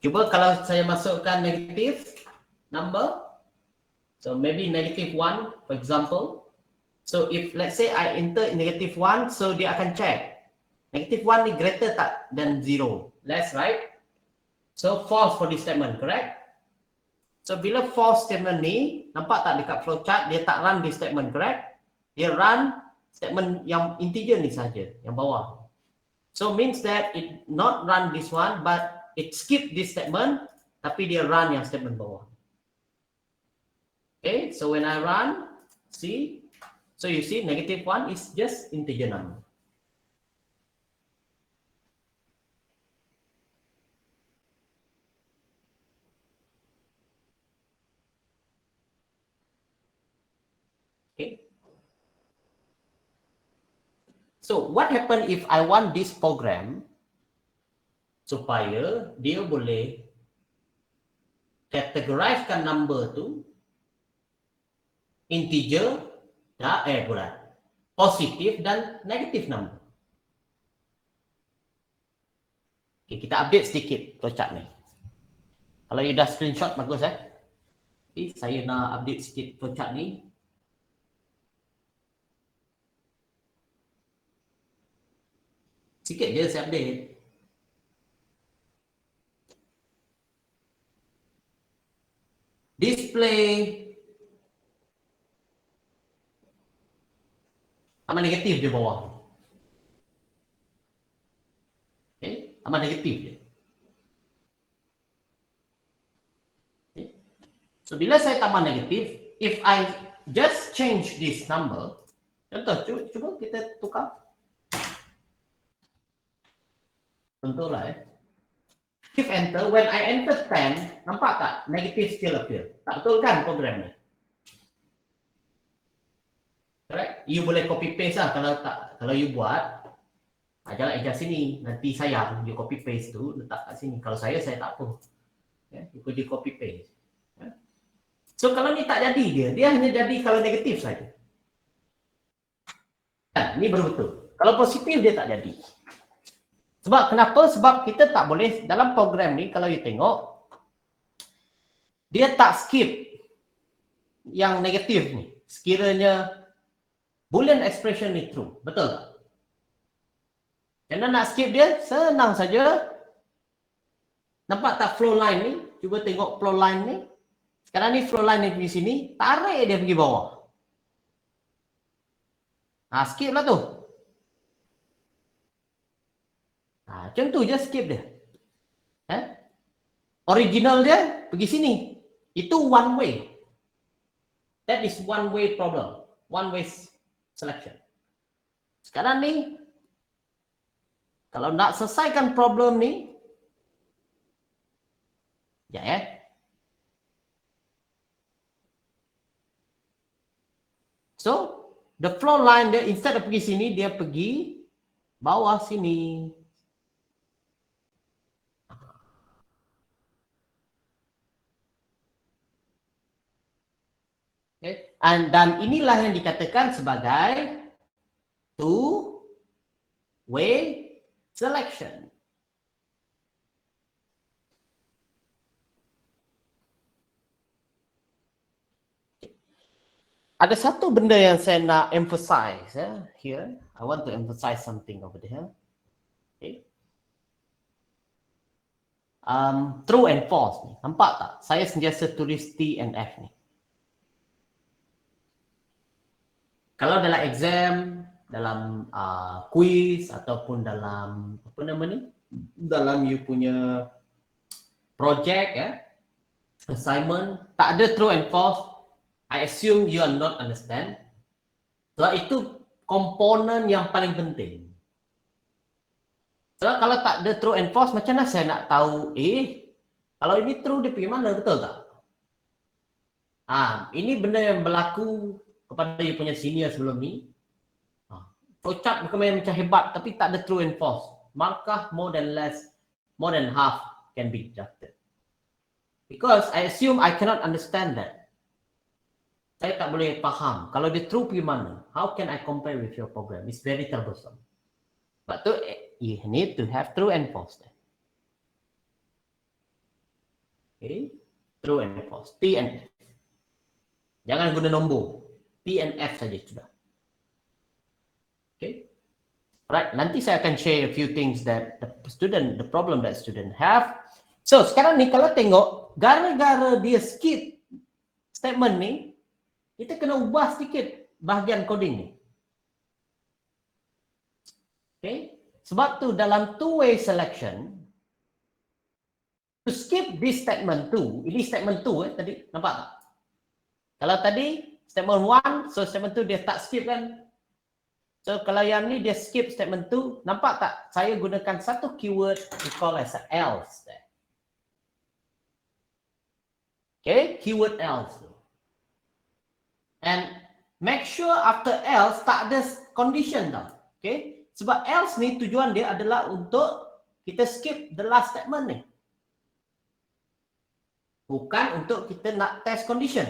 Cuba kalau saya masukkan negative number, so maybe negative 1, for example. So if let's say I enter negative 1, so dia akan check. Negative 1 ni greater tak than 0. That's right. So false for this statement, correct? So bila false statement ni, nampak tak dekat flowchart, dia tak run this statement, correct? Dia run statement yang integer ni saja, yang bawah. So means that it not run this one, but it skip this statement, tapi dia run yang statement bawah. Okay, so when I run, see, so you see negative 1 is just integer number. Okay. So what happen if I want this program supaya dia boleh categorizekan number tu integer bukan positif dan negatif number. Okay, kita update sedikit flowchart ni. Kalau you dah screenshot bagus Okay, saya nak update sikit flowchart ni. Sikit je saya update. Display amat negatif je bawah. Okay, amat negatif je. Okay. So bila saya tambah negatif, if I just change this number, contoh cuba kita tukar. Contohlah If enter, when I enter 10, nampak tak? Negative still appear. Tak betul kan program ni? Correct? You boleh copy paste lah kalau you buat. Jangan adjust sini, nanti sayang. You copy paste tu, letak kat sini. Kalau saya tak apa. You pergi copy paste. So kalau ni tak jadi dia hanya jadi kalau negatif saja. Ini baru betul. Kalau positif dia tak jadi. Sebab kenapa? Sebab kita tak boleh dalam program ni kalau you tengok dia tak skip yang negatif ni. Sekiranya boolean expression ni true. Betul tak? Karena nak skip dia senang saja. Nampak tak flow line ni? Cuba tengok flow line ni. Sekarang ni flow line ni di sini, tarik dia pergi bawah. Skip lah tu. Macam tu je skip dia. Original dia pergi sini. Itu one way. That is one way problem. One way selection. Sekarang ni, kalau nak selesaikan problem ni, So, the flow line dia instead of pergi sini, dia pergi bawah sini. Okay. Dan inilah yang dikatakan sebagai two-way selection. Ada satu benda yang saya nak emphasize here. I want to emphasize something over there. Okay. True and false ni. Nampak tak? Saya sentiasa tulis T and F ni. Kalau dalam exam, dalam quiz ataupun dalam apa nama ni? Dalam you punya project assignment, tak ada true and false. I assume you are not understand. Sebab itu komponen yang paling penting. So, kalau tak ada true and false, macam mana saya nak tahu, kalau ini true dia pergi mana, betul tak? Ini benda yang berlaku kepada you punya senior sebelum ni. Flowchart bukan macam hebat, tapi tak ada true and false. Maka more than half can be deducted. Because I assume I cannot understand that. Saya tak boleh faham. Kalau dia true pergi mana? How can I compare with your program? It's very troublesome. But you need to have true and false. Okay, true and false. T and F. Jangan guna nombor. T and F saja sudah. Okay. Right. Nanti saya akan share a few things that the problem that student have. So sekarang ni kalau tengok, gara-gara dia skip statement ni, kita kena ubah sedikit bahagian coding ni. Okay. Sebab tu dalam two-way selection, to skip this statement 2, ini statement 2 tadi, nampak tak? Kalau tadi statement 1, so statement 2 dia tak skip kan? So kalau yang ni dia skip statement 2, nampak tak? Saya gunakan satu keyword we call as else. Okay, keyword else. And make sure after else tak ada condition tau. Okay, sebab else ni tujuan dia adalah untuk kita skip the last statement ni. Bukan untuk kita nak test condition.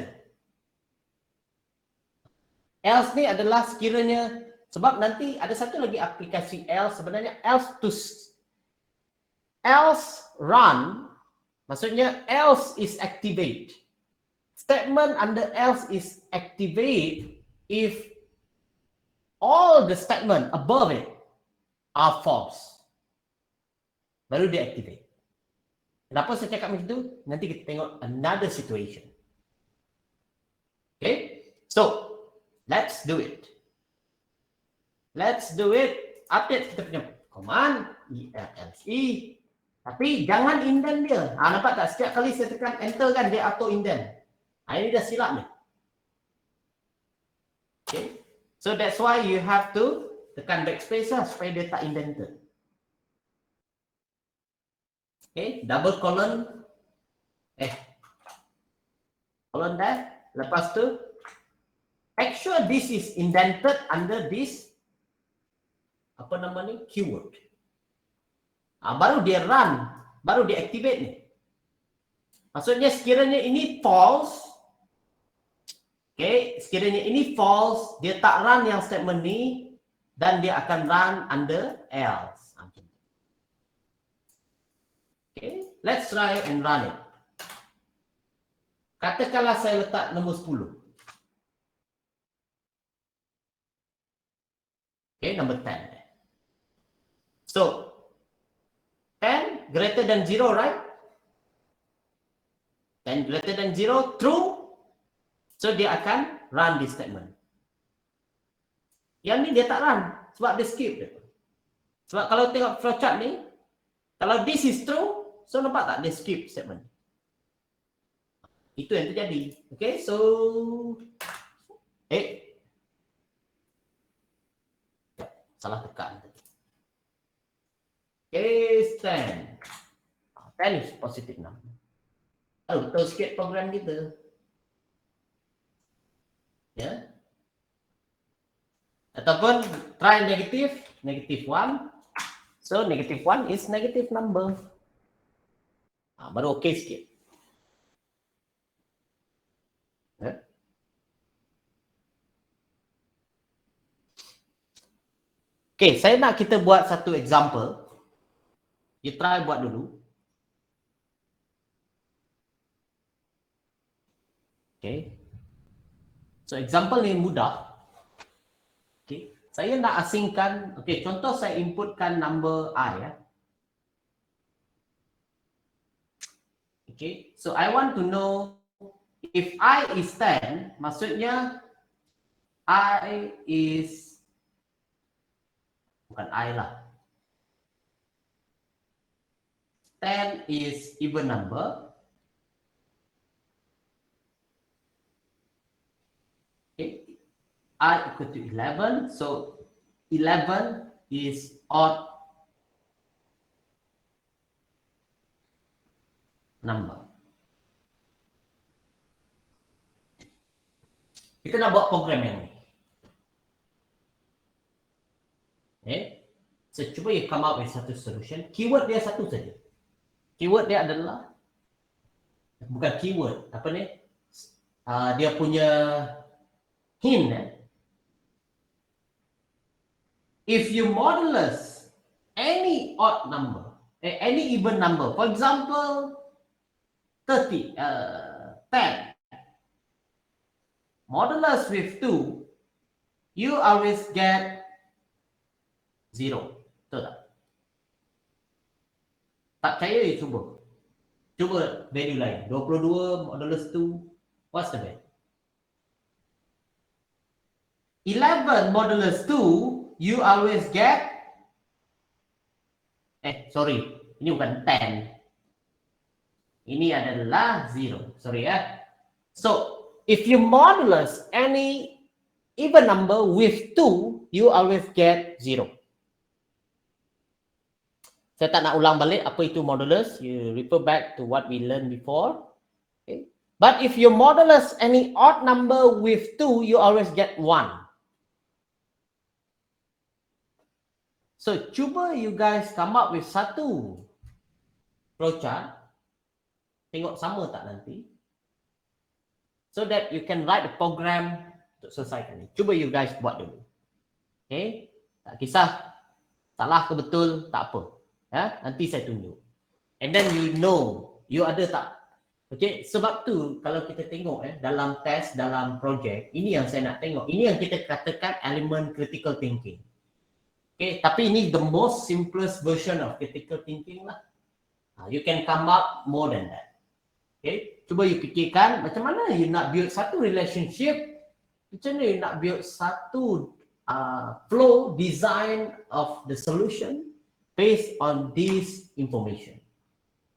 Else ni adalah sekiranya, sebab nanti ada satu lagi aplikasi else, sebenarnya else run, maksudnya else is activate. Statement under else is activate if all the statement above it are false. Baru dia activate. Kenapa saya cakap macam itu? Nanti kita tengok another situation. Okay, so let's do it. Let's do it. Update kita punya command ELSE. Tapi jangan indent dia. Nampak tak? Setiap kali saya tekan enter kan dia auto indent. Ini dah silap ni. Okay. So that's why you have to tekan backspace lah supaya dia tak indented. Okay. Double colon. Colon that. Lepas tu make sure this is indented under this apa nama ni? Keyword. Baru dia run, baru dia activate ni. Maksudnya sekiranya ini false, okay, sekiranya ini false, dia tak run yang statement ni dan dia akan run under else. Okay, let's try and run it. Katakanlah saya letak nombor 10. Okay, number 10. So, 10 greater than 0, right? 10 greater than 0, true. So, dia akan run this statement. Yang ni dia tak run. Sebab dia skip dia. Sebab kalau tengok flowchart ni, kalau this is true, so nampak tak dia skip statement. Itu yang terjadi. Okay, so salah tekan tadi. Okay, 10. 10 is positive number. Betul sikit program kita. Ya. Ataupun try negative 1. So negative 1 is negative number. Baru okay sikit. Ya. Okay, saya nak kita buat satu example. You try buat dulu. Okay. So example ni mudah. Okay. Saya nak asingkan, okay, contoh saya inputkan number I ya. Okay. So I want to know if I is 10, maksudnya I is bukan I lah. 10 is even number. Okay. I equal to 11. So 11 is odd number. Kita nak buat program yang ni. Okay. So cuba you come up with satu solution. Keyword dia satu saja. Keyword dia adalah, bukan keyword, apa ni? Dia punya hint. If you modulus any odd number, any even number, for example, 30, 10, modulus with 2, you always get 0. Betul tak? Tak percaya, you cuba. Cuba value lain. 22 modulus 2, what's the value? 11 modulus 2, you always get, sorry, ini bukan 10. Ini adalah 0. Sorry ya. So, if you modulus any even number with 2, you always get 0. Saya tak nak ulang balik apa itu modulus. You refer back to what we learned before. Okay. But if you modulus any odd number with 2, you always get 1. So, cuba you guys come up with satu flowchart. Tengok sama tak nanti. So that you can write a program untuk selesaikan ni. Cuba you guys buat dulu. Okay. Tak kisah. Salah ke betul, tak apa. Ya, nanti saya tunjuk. And then you know, you ada tak? Okay, sebab tu kalau kita tengok dalam test, dalam projek, ini yang saya nak tengok. Ini yang kita katakan elemen critical thinking. Okay, tapi ini the most simplest version of critical thinking lah. You can come up more than that. Okay, cuba you fikirkan macam mana you nak build satu relationship, macam mana you nak build satu flow design of the solution based on this information.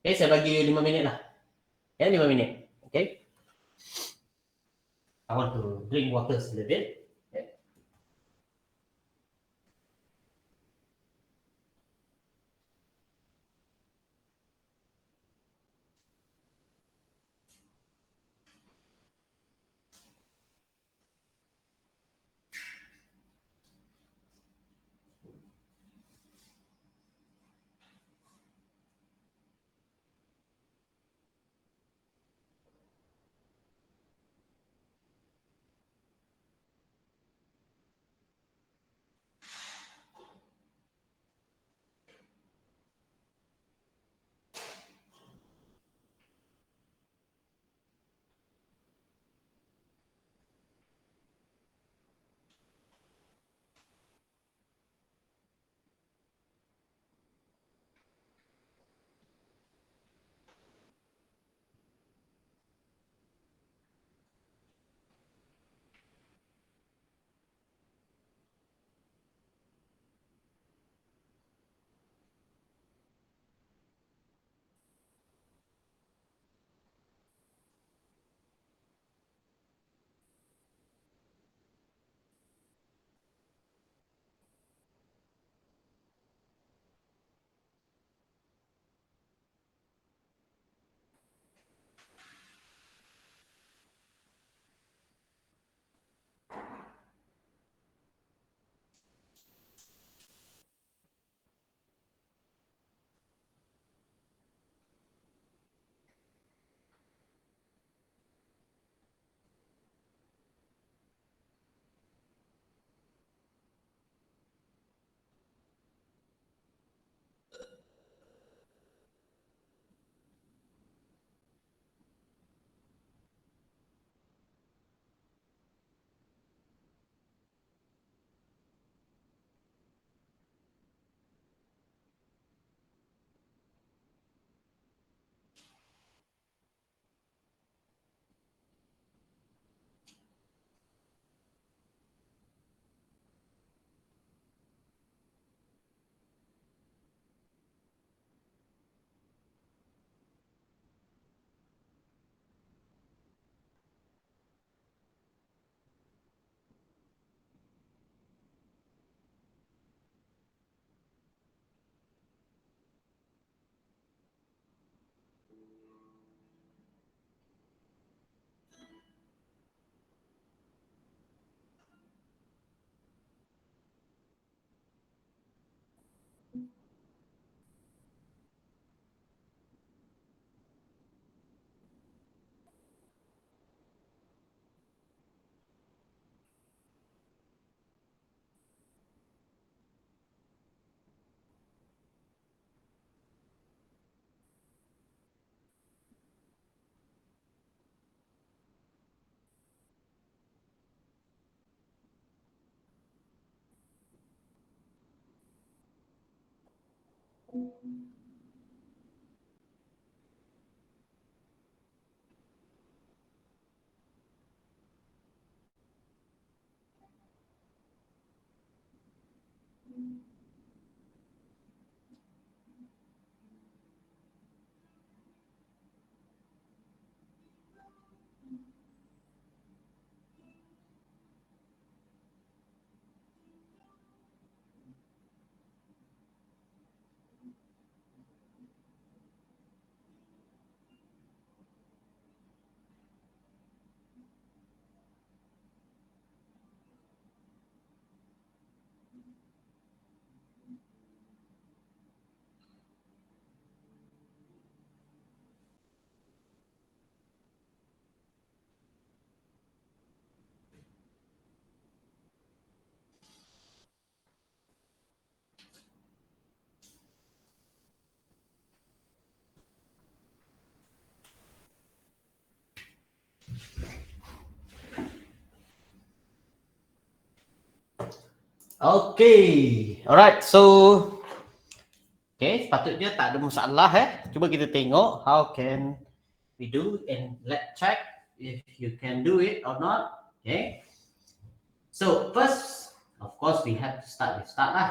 Okay, saya bagi you 5 minit lah. Ya, 5 minit. Okay. I want to drink water a little bit. Okay, alright. So, okay, sepatutnya tak ada masalah Cuba kita tengok how can we do and let's check if you can do it or not. Okay. So first, of course, we have to start with start lah.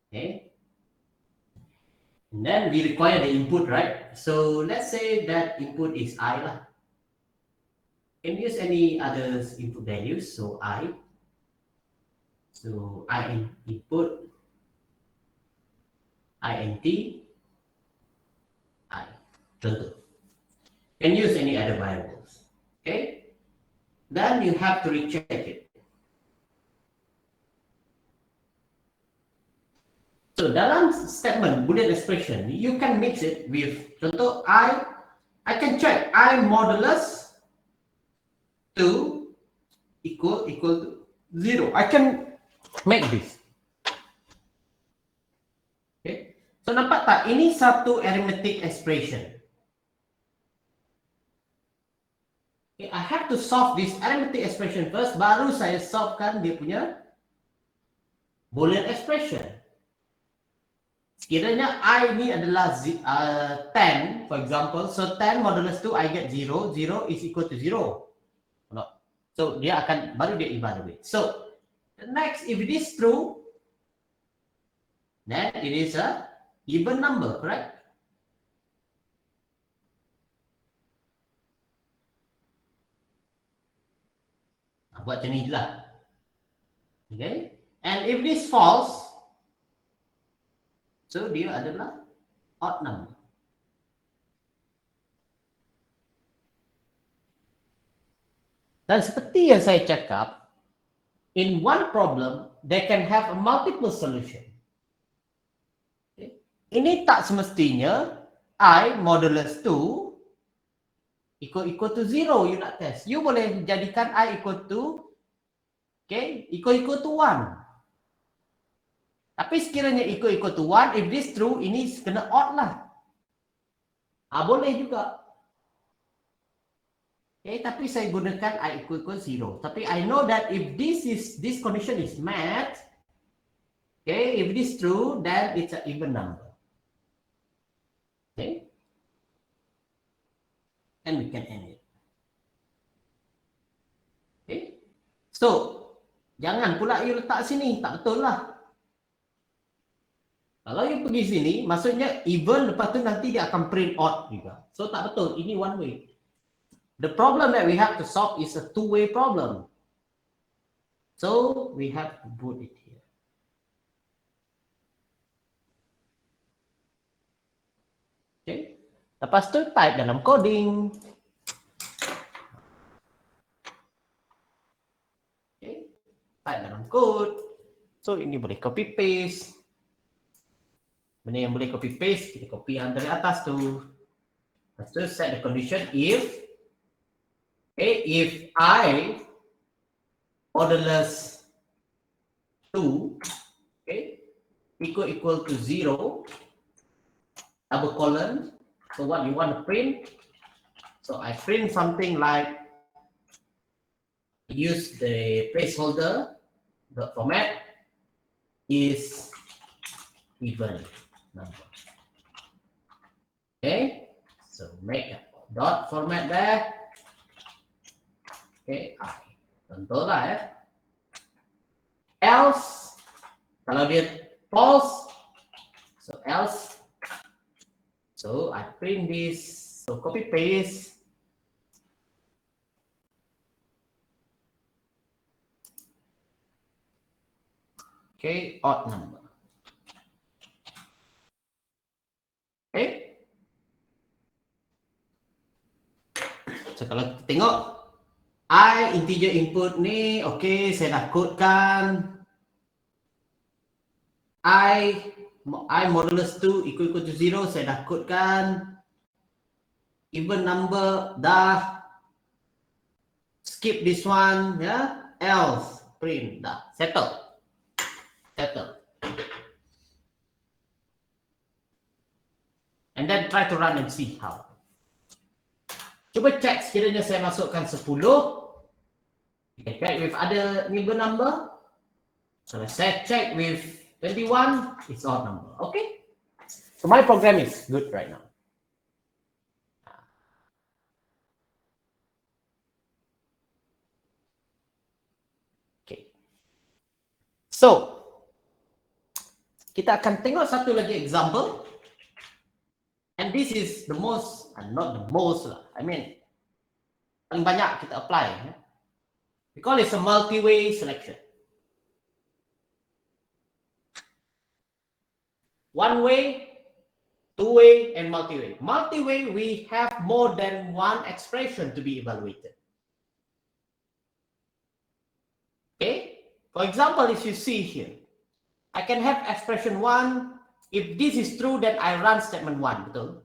Okay. And then we require the input, right? So let's say that input is I lah. Can use any other input values. So I. So I input, int, I. Contoh. Can use any other variables. Okay. Then you have to recheck it. So dalam statement Boolean expression, you can mix it with contoh I can check I modulus 2 equal to 0. I can make this. Okay. So nampak tak? Ini satu arithmetic expression. Okay, I have to solve this arithmetic expression first, baru saya solvekan dia punya Boolean expression. Sekiranya I ini adalah 10, for example, so 10 modulus 2, I get 0, 0 is equal to 0. No. So, dia akan, baru dia evaluate. So, the next, if it is true, then it is a even number, correct? Buat macam ni lah. Okay? And if it is false, so dia adalah odd number. Dan seperti yang saya cakap, in one problem, they can have a multiple solution. Okay. Ini tak semestinya I modulus 2 equal to 0 you nak test. You boleh jadikan I equal to equal to 1. Tapi sekiranya equal to 1, if this true, ini kena odd lah. Boleh juga. Okay, tapi saya gunakan I equal 0. Tapi I know that if this condition is met, okay, if it is true, then it's an even number. Okay. And we can end it. Okay. So, jangan pula you letak sini. Tak betul lah. Kalau you pergi sini, maksudnya even, lepas tu nanti dia akan print odd juga. So, tak betul. Ini one way. The problem that we have to solve is a two-way problem. So, we have to put it here. Okay. Lepas tu, type dalam coding. Okay. Type dalam code. So, ini boleh copy-paste. Benda yang boleh copy paste, kita copy yang dari atas tu. Lepas tu set the condition if I modulus 2 equal to 0, double colon. So what you want to print? So I print something like use the placeholder. The format is even number. Okay, so make a dot format there. Okay, I. Control lah ya. Else, kalau dia false, so else. So I print this. So copy paste. Okay, odd number. Okay. So kalau kita tengok, I integer input ni, okay, saya dah codekan. I modulus 2 equal to 0, saya dah codekan. Even number, dah. Skip this one, ya. Else, print, dah. Settle. And then try to run and see how. Cuba check sekiranya saya masukkan 10. Okay, check with other neighbor number. So let's say check with 21, it's odd number. Okay. So my program is good right now. Okay. So kita akan tengok satu lagi example. And this is the most, not the most lah. I mean, paling banyak kita apply. We call it a multi-way selection. One way, two way, and multi-way. Multi-way, we have more than one expression to be evaluated. Okay? For example, if you see here, I can have expression 1. If this is true, then I run statement 1. Betul?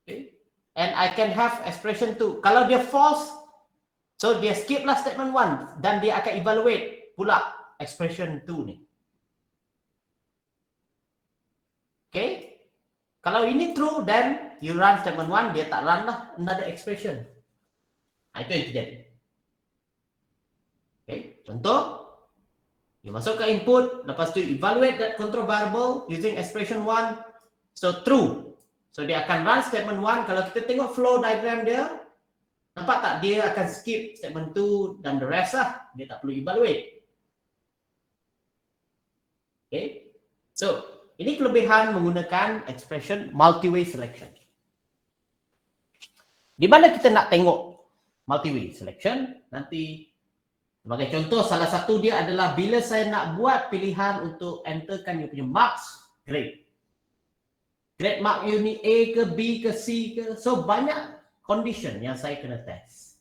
Okay? And I can have expression 2. Kalau dia false, so dia skip lah statement 1. Dan dia akan evaluate pula expression 2 ni. Okay? Kalau ini true, then you run statement 1. Dia tak run lah another expression. Itu yang terjadi. Okay? Contoh. You masuk ke input, lepas tu evaluate that control variable using expression 1. So true. So dia akan run statement 1. Kalau kita tengok flow diagram dia, nampak tak dia akan skip statement 2 dan the rest lah. Dia tak perlu evaluate. Okay. So ini kelebihan menggunakan expression multi-way selection. Di mana kita nak tengok multi-way selection, nanti sebagai contoh, salah satu dia adalah bila saya nak buat pilihan untuk enterkan you punya marks, grade. Grade mark you ni A ke, B ke, C ke. So, banyak condition yang saya kena test.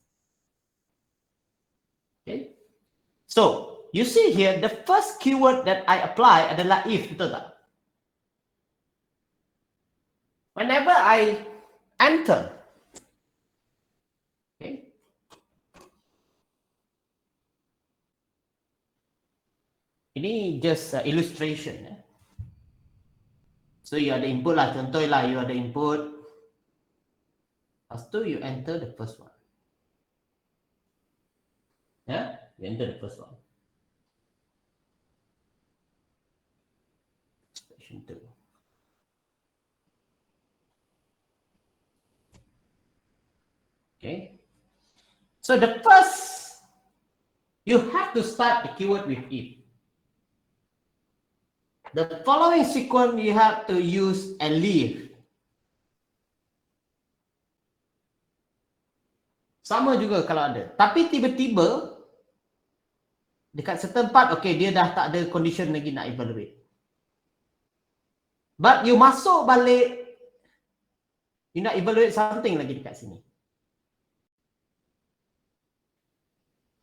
Okay. So, you see here, the first keyword that I apply adalah if, betul tak? Whenever I enter, okay, ini just illustration. So you ada input lah, contohlah you ada input. Lepas tu you enter the first one. Yeah, you enter the first one. Expression 2. Okay. So the first, you have to start the keyword with if. The following sequence you have to use and leave. Sama juga kalau ada. Tapi tiba-tiba dekat setempat, okay, dia dah tak ada condition lagi nak evaluate. But you masuk balik, you nak evaluate something lagi dekat sini.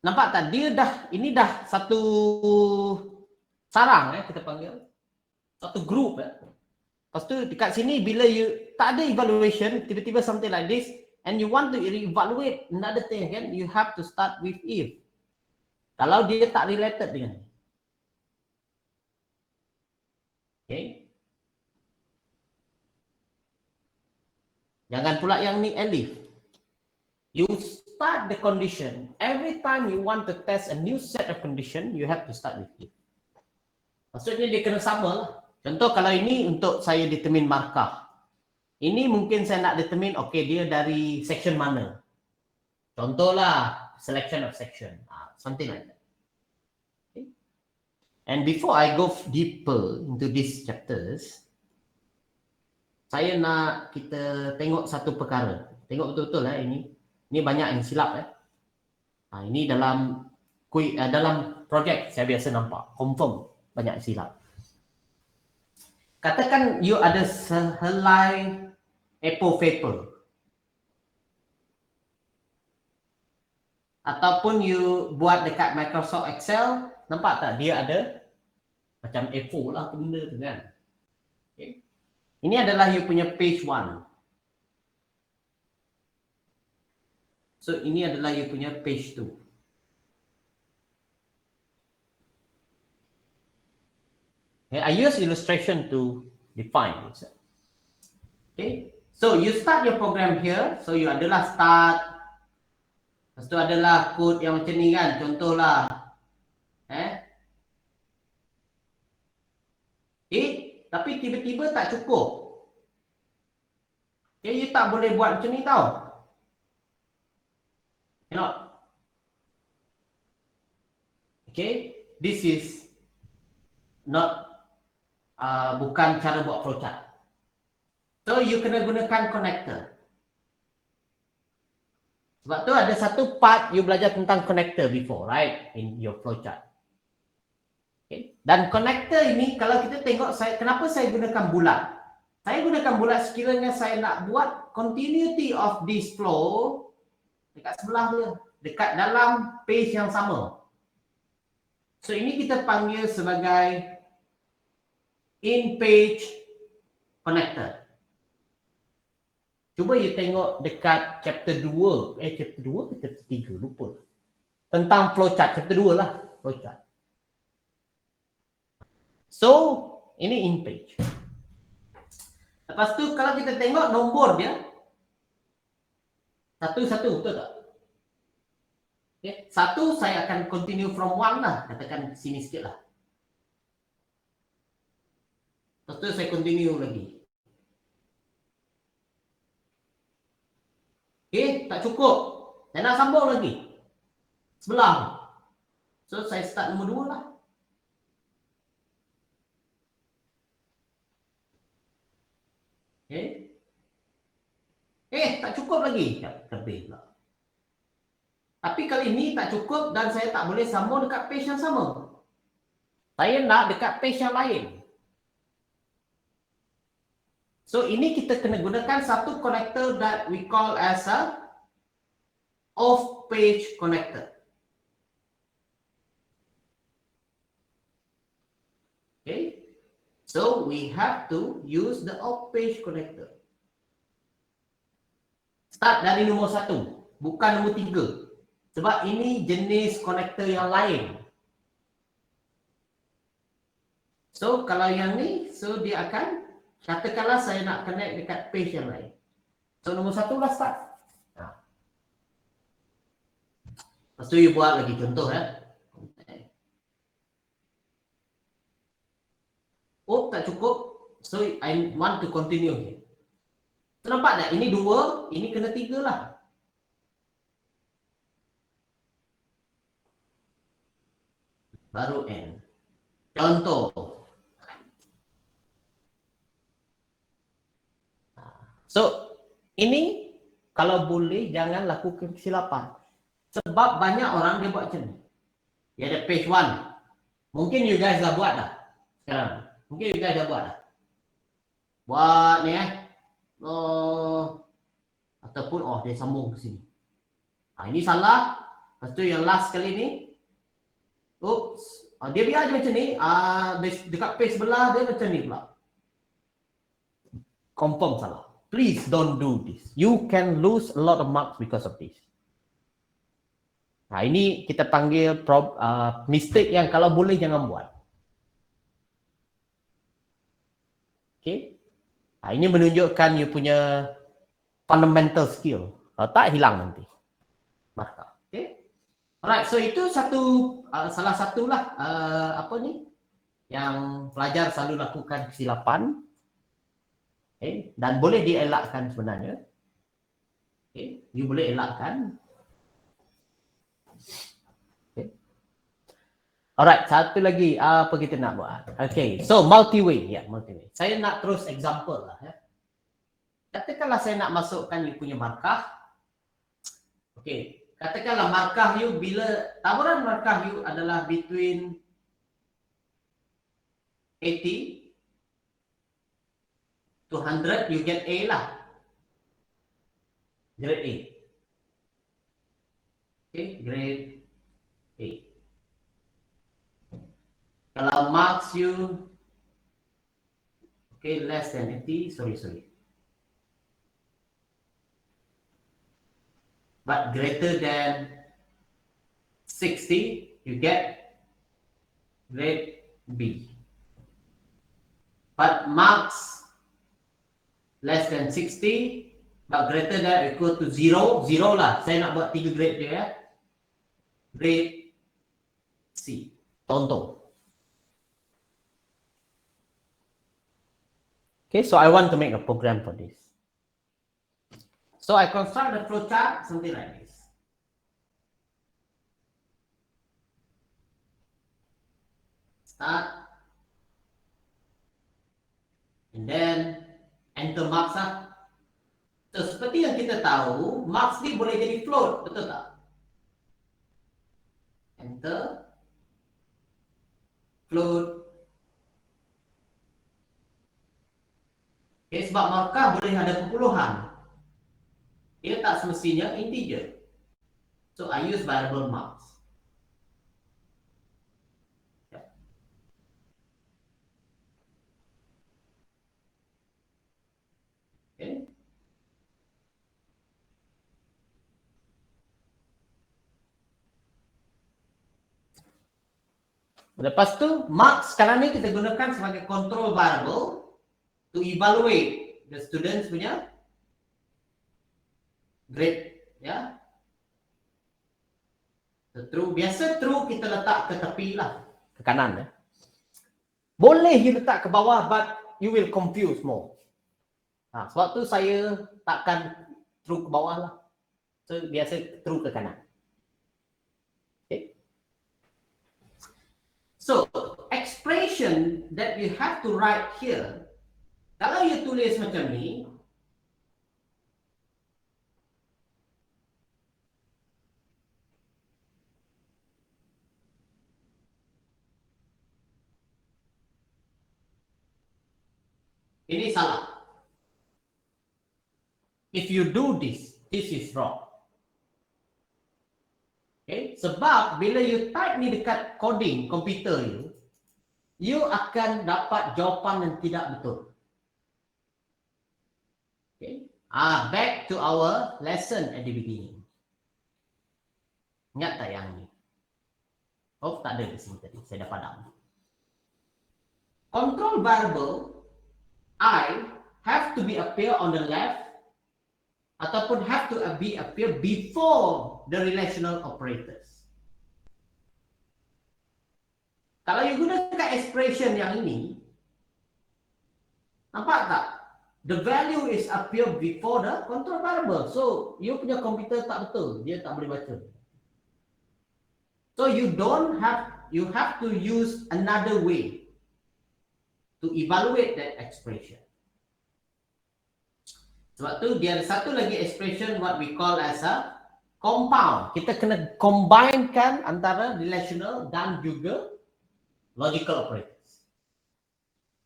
Nampak tak? Dia dah, ini dah satu sarang kita panggil. Satu group. Lepas tu dekat sini bila you tak ada evaluation, tiba-tiba something like this, and you want to evaluate another thing, kan? You have to start with if. Kalau dia tak related dengan ni. Okay. Jangan pula yang ni elif. You start the condition. Every time you want to test a new set of condition, you have to start with if. Maksudnya dia kena sama lah. Contoh kalau ini untuk saya determine markah. Ini mungkin saya nak determine, okay, dia dari section mana. Contohlah, selection of section. Something like that. Okay. And before I go deeper into these chapters, saya nak kita tengok satu perkara. Tengok betul-betul ini. Ini banyak yang silap . Ini dalam projek saya biasa nampak. Confirm banyak yang silap. Katakan you ada sehelai A4 paper. Ataupun you buat dekat Microsoft Excel, nampak tak dia ada macam A4 lah benda tu kan. Okay. Ini adalah you punya page 1. So ini adalah you punya page 2. Okay, I use illustration to define it. Okay, so you start your program here. So you adalah start. Lepas tu adalah kod yang macam ni kan. Contohlah. Tapi tiba-tiba tak cukup. Okay, you tak boleh buat macam ni tau. Cannot. Okay, this is not bukan cara buat flowchart. So you kena gunakan connector. Sebab tu ada satu part you belajar tentang connector before, right? In your flowchart. Okay. Dan connector ini kalau kita tengok kenapa saya gunakan bulat? Saya gunakan bulat sekiranya saya nak buat continuity of this flow dekat sebelah dia, dekat dalam page yang sama. So ini kita panggil sebagai in-page connector. Cuba you tengok dekat chapter 2. Chapter 2 ke chapter 3? Lupa. Tentang flowchart. Chapter 2 lah. Flowchart. So, ini in-page. Lepas tu, kalau kita tengok nombor dia, satu-satu, betul tak? Okay. Satu, saya akan continue from 1 lah. Katakan sini sikit lah. Lepas tu, saya continue lagi. Okay, tak cukup. Saya nak sambung lagi. Sebelah. So, saya start nombor 2 lah. Okay. Tak cukup lagi. Lebih pula. Tapi kali ini tak cukup dan saya tak boleh sambung dekat page yang sama. Saya nak dekat page yang lain. So, ini kita kena gunakan satu connector that we call as a off-page connector. Okay. So, we have to use the off-page connector. Start dari nombor 1, bukan nombor 3. Sebab ini jenis connector yang lain. So, kalau yang ni, so dia akan katakanlah saya nak connect dekat page yang lain. So, nombor 1 lah start. Lepas tu, you buat lagi contoh ya. Oh, tak cukup. So, I want to continue here. So, nampak tak? Ini 2, ini kena 3 lah. Baru N. Contoh. So, ini kalau boleh jangan lakukan kesilapan. Sebab banyak orang dia buat macam ni. Dia ada page 1. Mungkin you guys dah buat dah. Sekarang. Mungkin you guys dah buat dah. Buat ni ataupun dia sambung ke sini. Ini salah. Lepas tu yang last kali ni. Oops. Dia biar je macam ni. Dekat page sebelah dia macam ni pula. Confirm salah. Please don't do this. You can lose a lot of marks because of this. Ini kita panggil mistake yang kalau boleh jangan buat. Okay. Ini menunjukkan you punya fundamental skill. Kalau tak hilang nanti. Markah. Okay. Alright, so itu salah satulah yang pelajar selalu lakukan kesilapan, dan boleh dielakkan sebenarnya. You boleh elakkan. Alright, satu lagi apa kita nak buat? Okay, so multi-way. Multi-way. Saya nak terus example lah. Katakanlah saya nak masukkan you punya markah. Okay, katakanlah markah you bila taburan markah you adalah between 80 to 100, you get A lah. Grade A. Okay, grade A. Kalau marks you less than 80, sorry. But greater than 60, you get grade B. But marks less than 60, but greater than or equal to 0 lah. Saya nak buat 3 grade dia ya. Grade C. Contoh. Okay, so I want to make a program for this. So I construct the flowchart something like this. Start. And then enter marks lah. So seperti yang kita tahu, marks ni boleh jadi float, betul tak? Enter. Float. Okay, sebab markah boleh ada perpuluhan. Dia tak semestinya integer. So I use variable marks. Okay. Lepas tu, marks sekarang ni kita gunakan sebagai control variable to evaluate the students punya grade, ya. So, biasa true kita letak ke tepi lah, ke kanan ya. Boleh you letak ke bawah, but you will confuse more. Sebab tu saya takkan true ke bawah lah. So biasa true ke kanan. Okay. So expression that you have to write here, kalau you tulis macam ni, ini salah. If you do this, this is wrong. Okay? Sebab bila you type ni dekat coding komputer you akan dapat jawapan yang tidak betul. Okay? Back to our lesson at the beginning. Ingat tak yang ni? Oh, tak ada di sini tadi. Saya dah padam. Control variable I have to be appear on the left ataupun have to be appear before the relational operators. Kalau you gunakan expression yang ini, nampak tak? The value is appear before the control variable. So, you punya komputer tak betul. Dia tak boleh baca. So, you have to use another way to evaluate that expression. Sebab tu dia ada satu lagi expression what we call as a compound. Kita kena combinekan antara relational dan juga logical operators.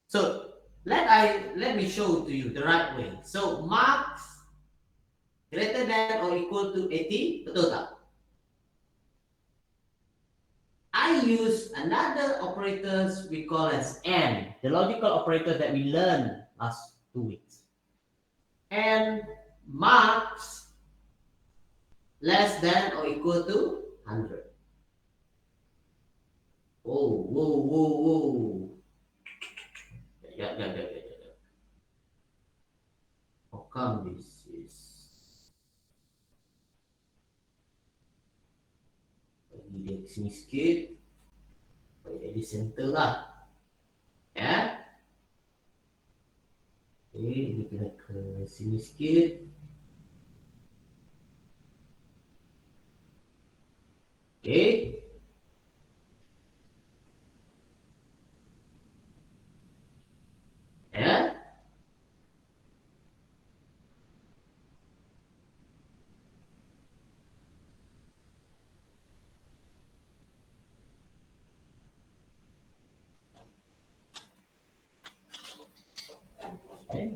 So let me show to you the right way. So marks greater than or equal to 80, betul tak? I use another operators we call as AND, the logical operator that we learned last 2 weeks. And marks less than or equal to 100. Whoa. Yeah. How come this is... Bagi dia kesini sikit. Bagi dia di center lah. Ya. Oke, ini kena ke sini sedikit. Oke. Ya.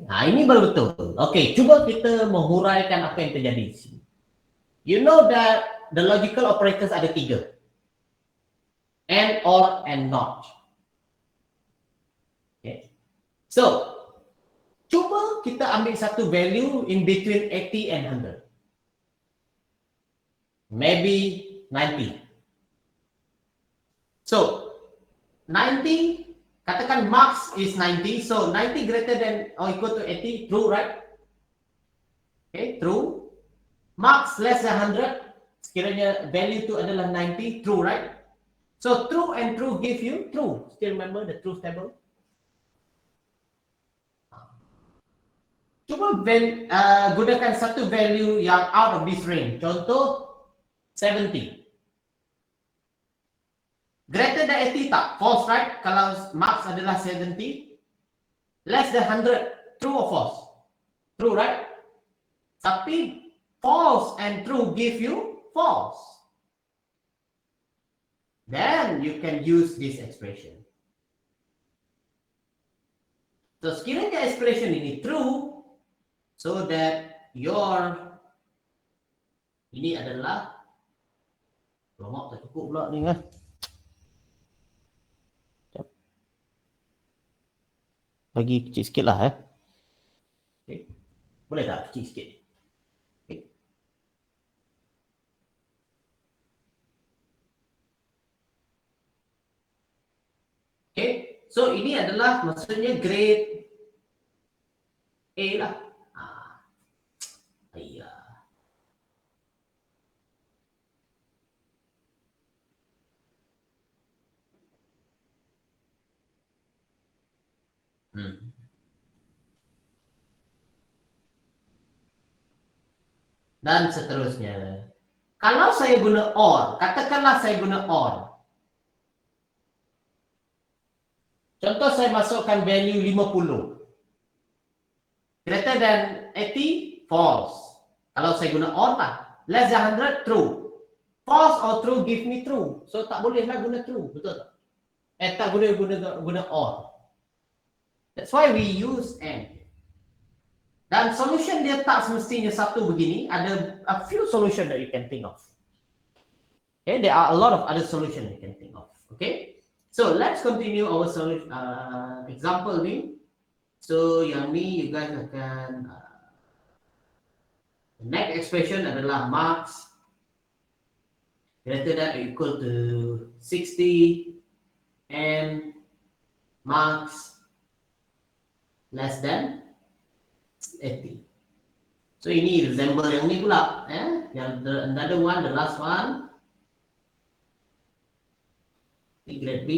Nah, ini baru betul. Oke, coba kita menghuraikan apa yang terjadi di sini. You know that the logical operators ada tiga. And, or, and not. Okay. So, cuba kita ambil satu value in between 80 and 100. Maybe 90. So, 90, katakan max is 90. So, 90 greater than or equal to 80. True, right? Okay, true. Max less than 100. Sekiranya value itu adalah 90. True, right? So, true and true give you true. Still remember the truth table? Cuba gunakan satu value yang out of this range. Contoh 70. Greater than 80 tak? False, right? Kalau max adalah 70. Less than 100. True or false? True, right? Tapi false and true give you false. Then you can use this expression. So sekiranya expression ini true, so that your ini adalah lomok tak cukup pula ni kan. Bagi kecil sikit lah okay. Boleh tak kecil sikit? Okay. Okay. So ini adalah maksudnya grade A lah. Iya. Dan seterusnya. Kalau saya guna OR, katakanlah saya guna OR. Contoh saya masukkan value 50. Greater than 80, false. Kalau saya guna OR lah. Less than 100, true. False or true give me true. So tak bolehlah guna true, betul tak? Tak boleh guna OR. That's why we use AND. Dan solution dia tak semestinya satu begini. Ada a few solution that you can think of. Okay, there are a lot of other solutions you can think of. Okay, so let's continue our solution example ni. So yang ni you guys akan the next expression adalah max greater than or equal to 60 and max less than 80. So ini resemble yang ni pula, yang another one, the last one, grade B.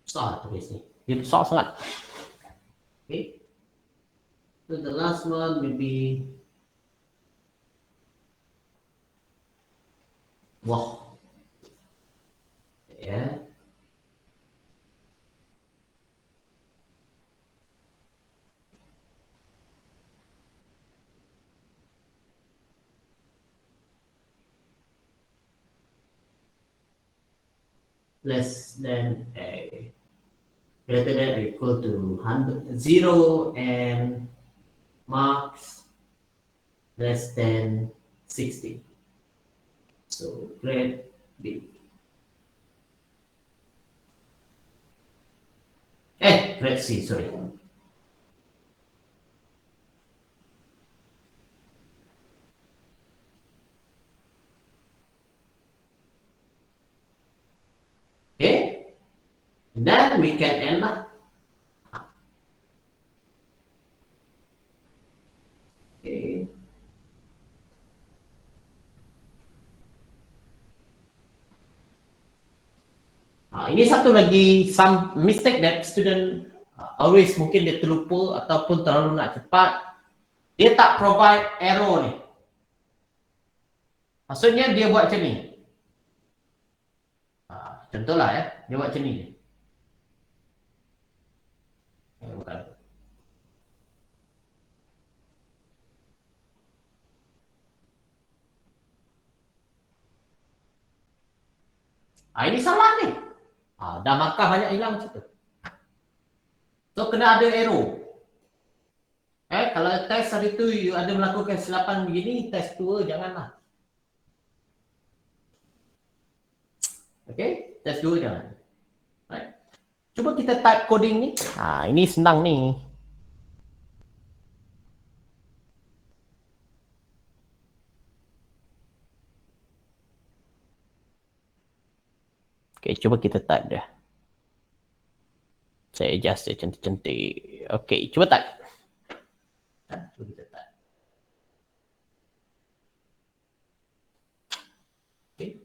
Besar tulis ni, dia besar sangat. Okay, so the last one will be wah, yeah. Less than a greater than or equal to 100, 0 and max less than 60. So grade B. Grade C, sorry. Okay, then we can end lah. Okay. Ini satu lagi some mistake that student always mungkin dia terlupa ataupun terlalu nak cepat. Dia tak provide arrow ni. Maksudnya dia buat macam ni. Contohlah ya, dia buat macam ni. Bukan. Ini salah ni. Dah markah banyak hilang macam tu. So kena ada arrow. Kalau test hari tu you ada melakukan kesilapan begini, test 2 janganlah. Okay, test 2 jangan. Right. Cuba kita type coding ni. Ini senang ni. Okay, cuba kita type dia. Saya adjust dia cantik-cantik. Okay, cuba type. Cuba kita type. Okay.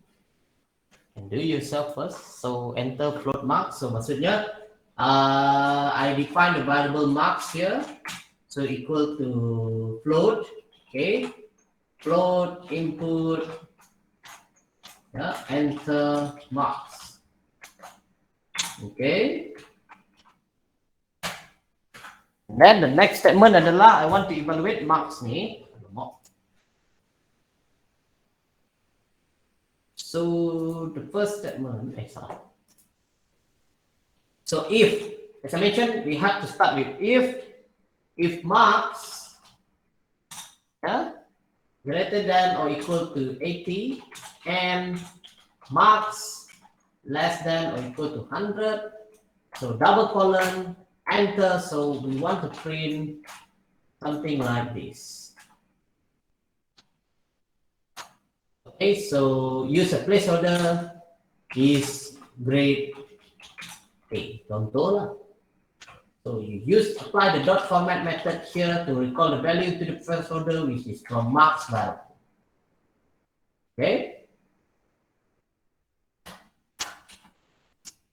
And do yourself first. So enter float marks. So maksudnya I define the variable marks here. So equal to float. Okay. Float input. Enter marks. Okay. Then the next statement adalah I want to evaluate marks ni. So the first statement, So if, as I mentioned, we have to start with if marks greater than or equal to 80 and marks less than or equal to 100. So double colon, enter. So we want to print something like this. Okay, so use a placeholder is grade A. Contoh lah. So you apply the dot format method here to recall the value to the placeholder, which is from marks variable. Okay.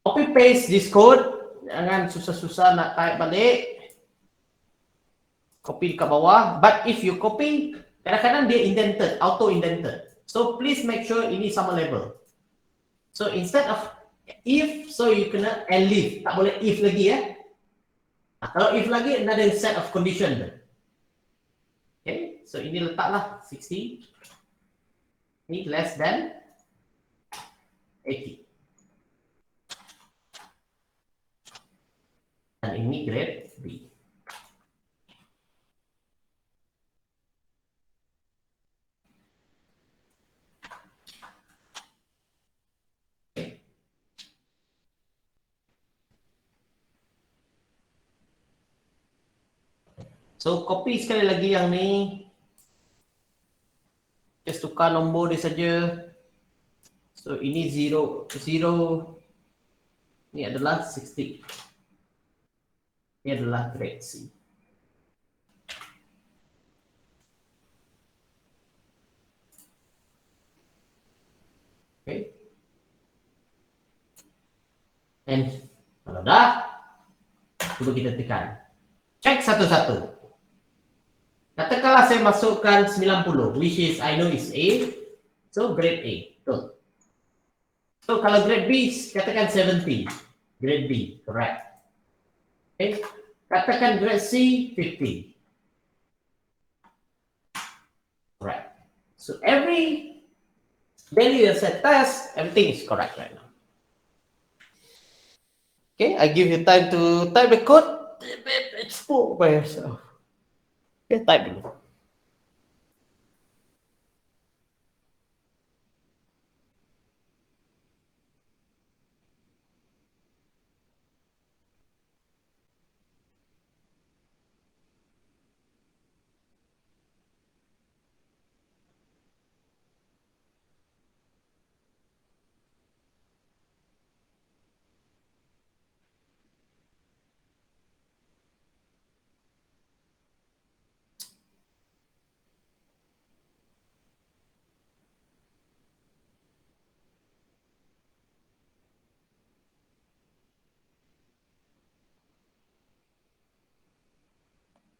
Copy paste this code. Jangan susah-susah nak type balik. Copy ke bawah. But if you copy, kadang-kadang dia indented, auto indented. So please make sure ini sama level. So instead of if, so you kena and leave. Tak boleh if lagi ya. Kalau if lagi, another set of condition. Okay, so ini letaklah 60. Ini less than 80. Dan ini grade B. So copy sekali lagi yang ni. Just tukar nombor dia saja. So ini 0. Ini adalah 60. Ini adalah grade C. Okay. And kalau dah, coba kita tekan. Cek satu-satu. Katakanlah saya masukkan 90, which is I know is A. So grade A. Betul. So kalau grade B, katakan 70. Grade B, correct. Okay. Katakan grade C, 50. Correct. So every value you set test, everything is correct right now. Okay, I give you time to type the code. Explore by yourself. Okay, type dulu.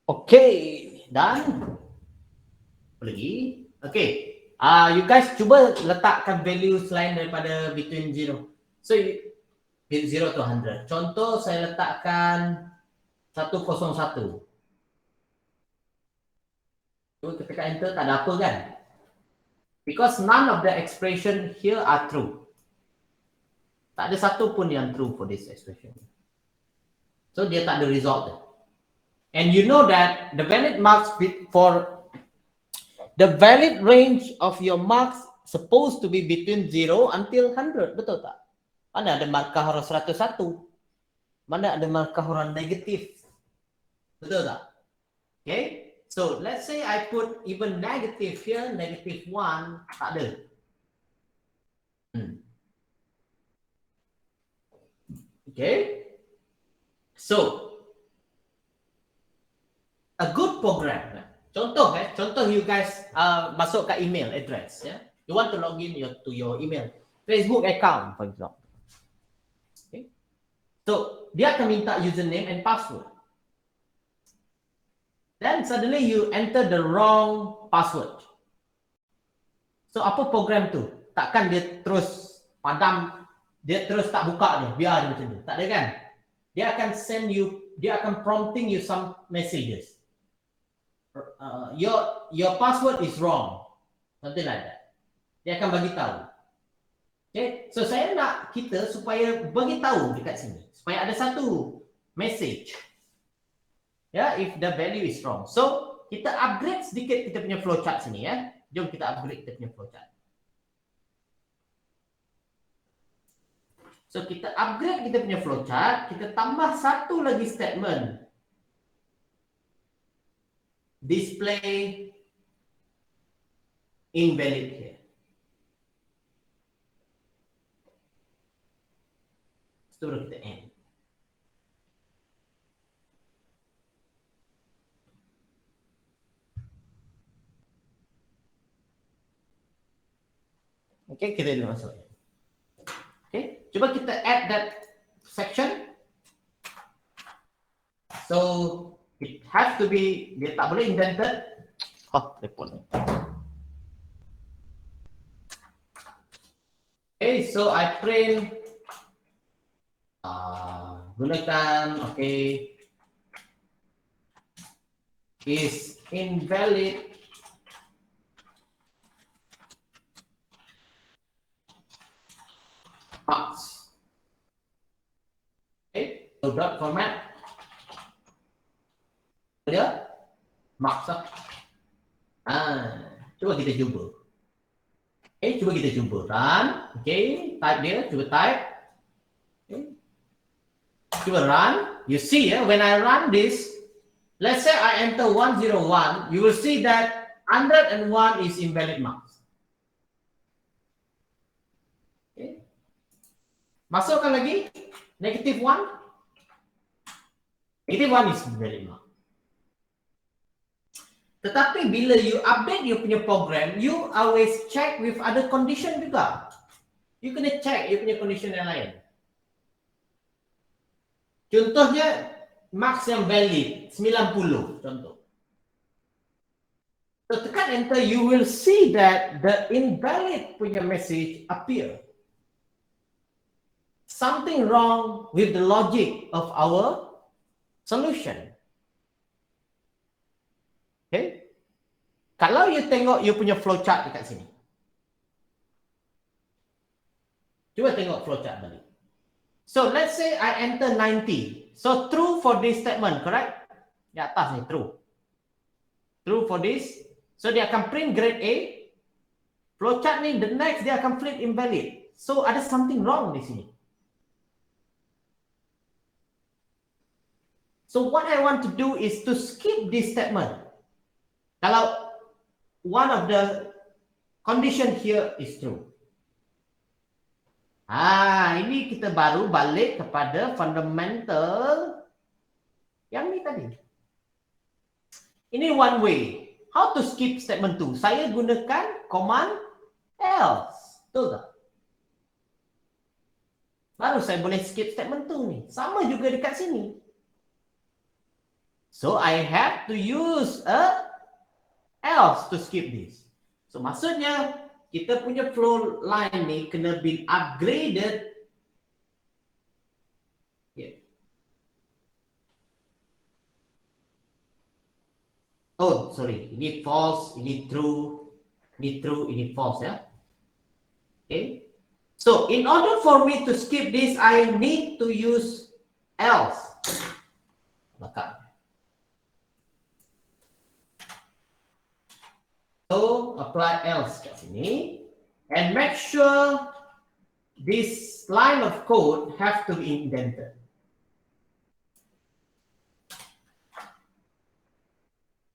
Okay, done. Lagi. Okay. You guys cuba letakkan value selain daripada between 0. So, 0 to 100. Contoh saya letakkan 101. Cuba ketika enter tak ada apa kan? Because none of the expression here are true. Tak ada satu pun yang true for this expression. So, dia tak ada result. And you know that the valid marks for the valid range of your marks supposed to be between 0 until 100. Betul tak? Mana ada markah orang 101? Mana ada markah orang negatif? Betul tak? Okay. So, let's say I put even negative here, negative 1. Tak ada. Okay. So, a good program. Contoh you guys masuk ke email address. Yeah? You want to log in to your email Facebook account, for example. Okay. So, dia akan minta username and password. Then suddenly you enter the wrong password. So, apa program tu? Takkan dia terus padam, dia terus tak buka dia, biar dia macam tu. Tak ada kan? Dia akan send you, dia akan prompting you some messages. Your password is wrong. Something like that. Dia akan bagi tahu. Okay, so saya nak kita supaya bagi tahu dekat sini, supaya ada satu message. Ya, if the value is wrong. So, kita upgrade sedikit kita punya flowchart sini ya. Jom kita upgrade kita punya flowchart. So, kita upgrade kita punya flowchart, kita tambah satu lagi statement. Display invalid here. So, baru kita end. Okay, kita dah masuk. Okay, cuba kita add that section. So, it has to be, dia tak boleh indented. Report. Okay, so I print gunakan, okay, is invalid marks. Okay, so dot format. Dia marks lah. Cuba kita cuba. Okay, cuba kita cuba. Run. Okay, type dia, cuba type. Okay. Cuba run. You see, when I run this, let's say I enter 101, you will see that 101 is invalid marks. Okay. Masukkan lagi, negative 1. Negative 1 is invalid mark. Tetapi bila you update you punya program, you always check with other condition juga. You kena check you punya condition yang lain. Contohnya, marks yang valid, 90 contoh. So tekan enter, you will see that the invalid punya message appear. Something wrong with the logic of our solution. Okay? Kalau you tengok you punya flowchart dekat sini. Cuba tengok flowchart balik. So let's say I enter 90. So true for this statement, correct? Di atas ni true. True for this. So dia akan print grade A. Flowchart ni the next dia akan flip invalid. So ada something wrong di sini. So what I want to do is to skip this statement. Kalau one of the condition here is true. Ini kita baru balik kepada fundamental yang ni tadi. Ini one way. How to skip statement 2? Saya gunakan command else. Betul tak? Baru saya boleh skip statement 2 ni. Sama juga dekat sini. So I have to use a else to skip this. So maksudnya kita punya flow line ni kena be upgraded. Yeah. Oh, sorry. Ini false, ini true, ini false ya. Okay. So in order for me to skip this, I need to use else. Maka. So apply else kat sini and make sure this line of code have to be indented.